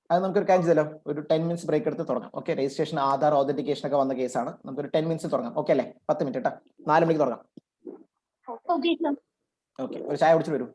S4: അത് നമുക്കൊരു കാര്യം ചെയ്തല്ലോ, ഒരു 10 മിനിറ്റ്സ് ബ്രേക്ക് എടുത്ത് തുടങ്ങാം. ഓക്കെ, രജിസ്ട്രേഷൻ, ആധാർ ഓതന്റിക്കേഷൻ ഒക്കെ വന്ന കേസാണ്. നമുക്കൊരു 10 മിനിറ്റ്സ് തുടങ്ങാം. ഓക്കെ അല്ലേ? 10 മിനിറ്റ് കേട്ടോ. 4 മണിക്ക് തുടങ്ങാം. ഓക്കെ, ഒരു ചായ കുടിച്ച് വരൂ.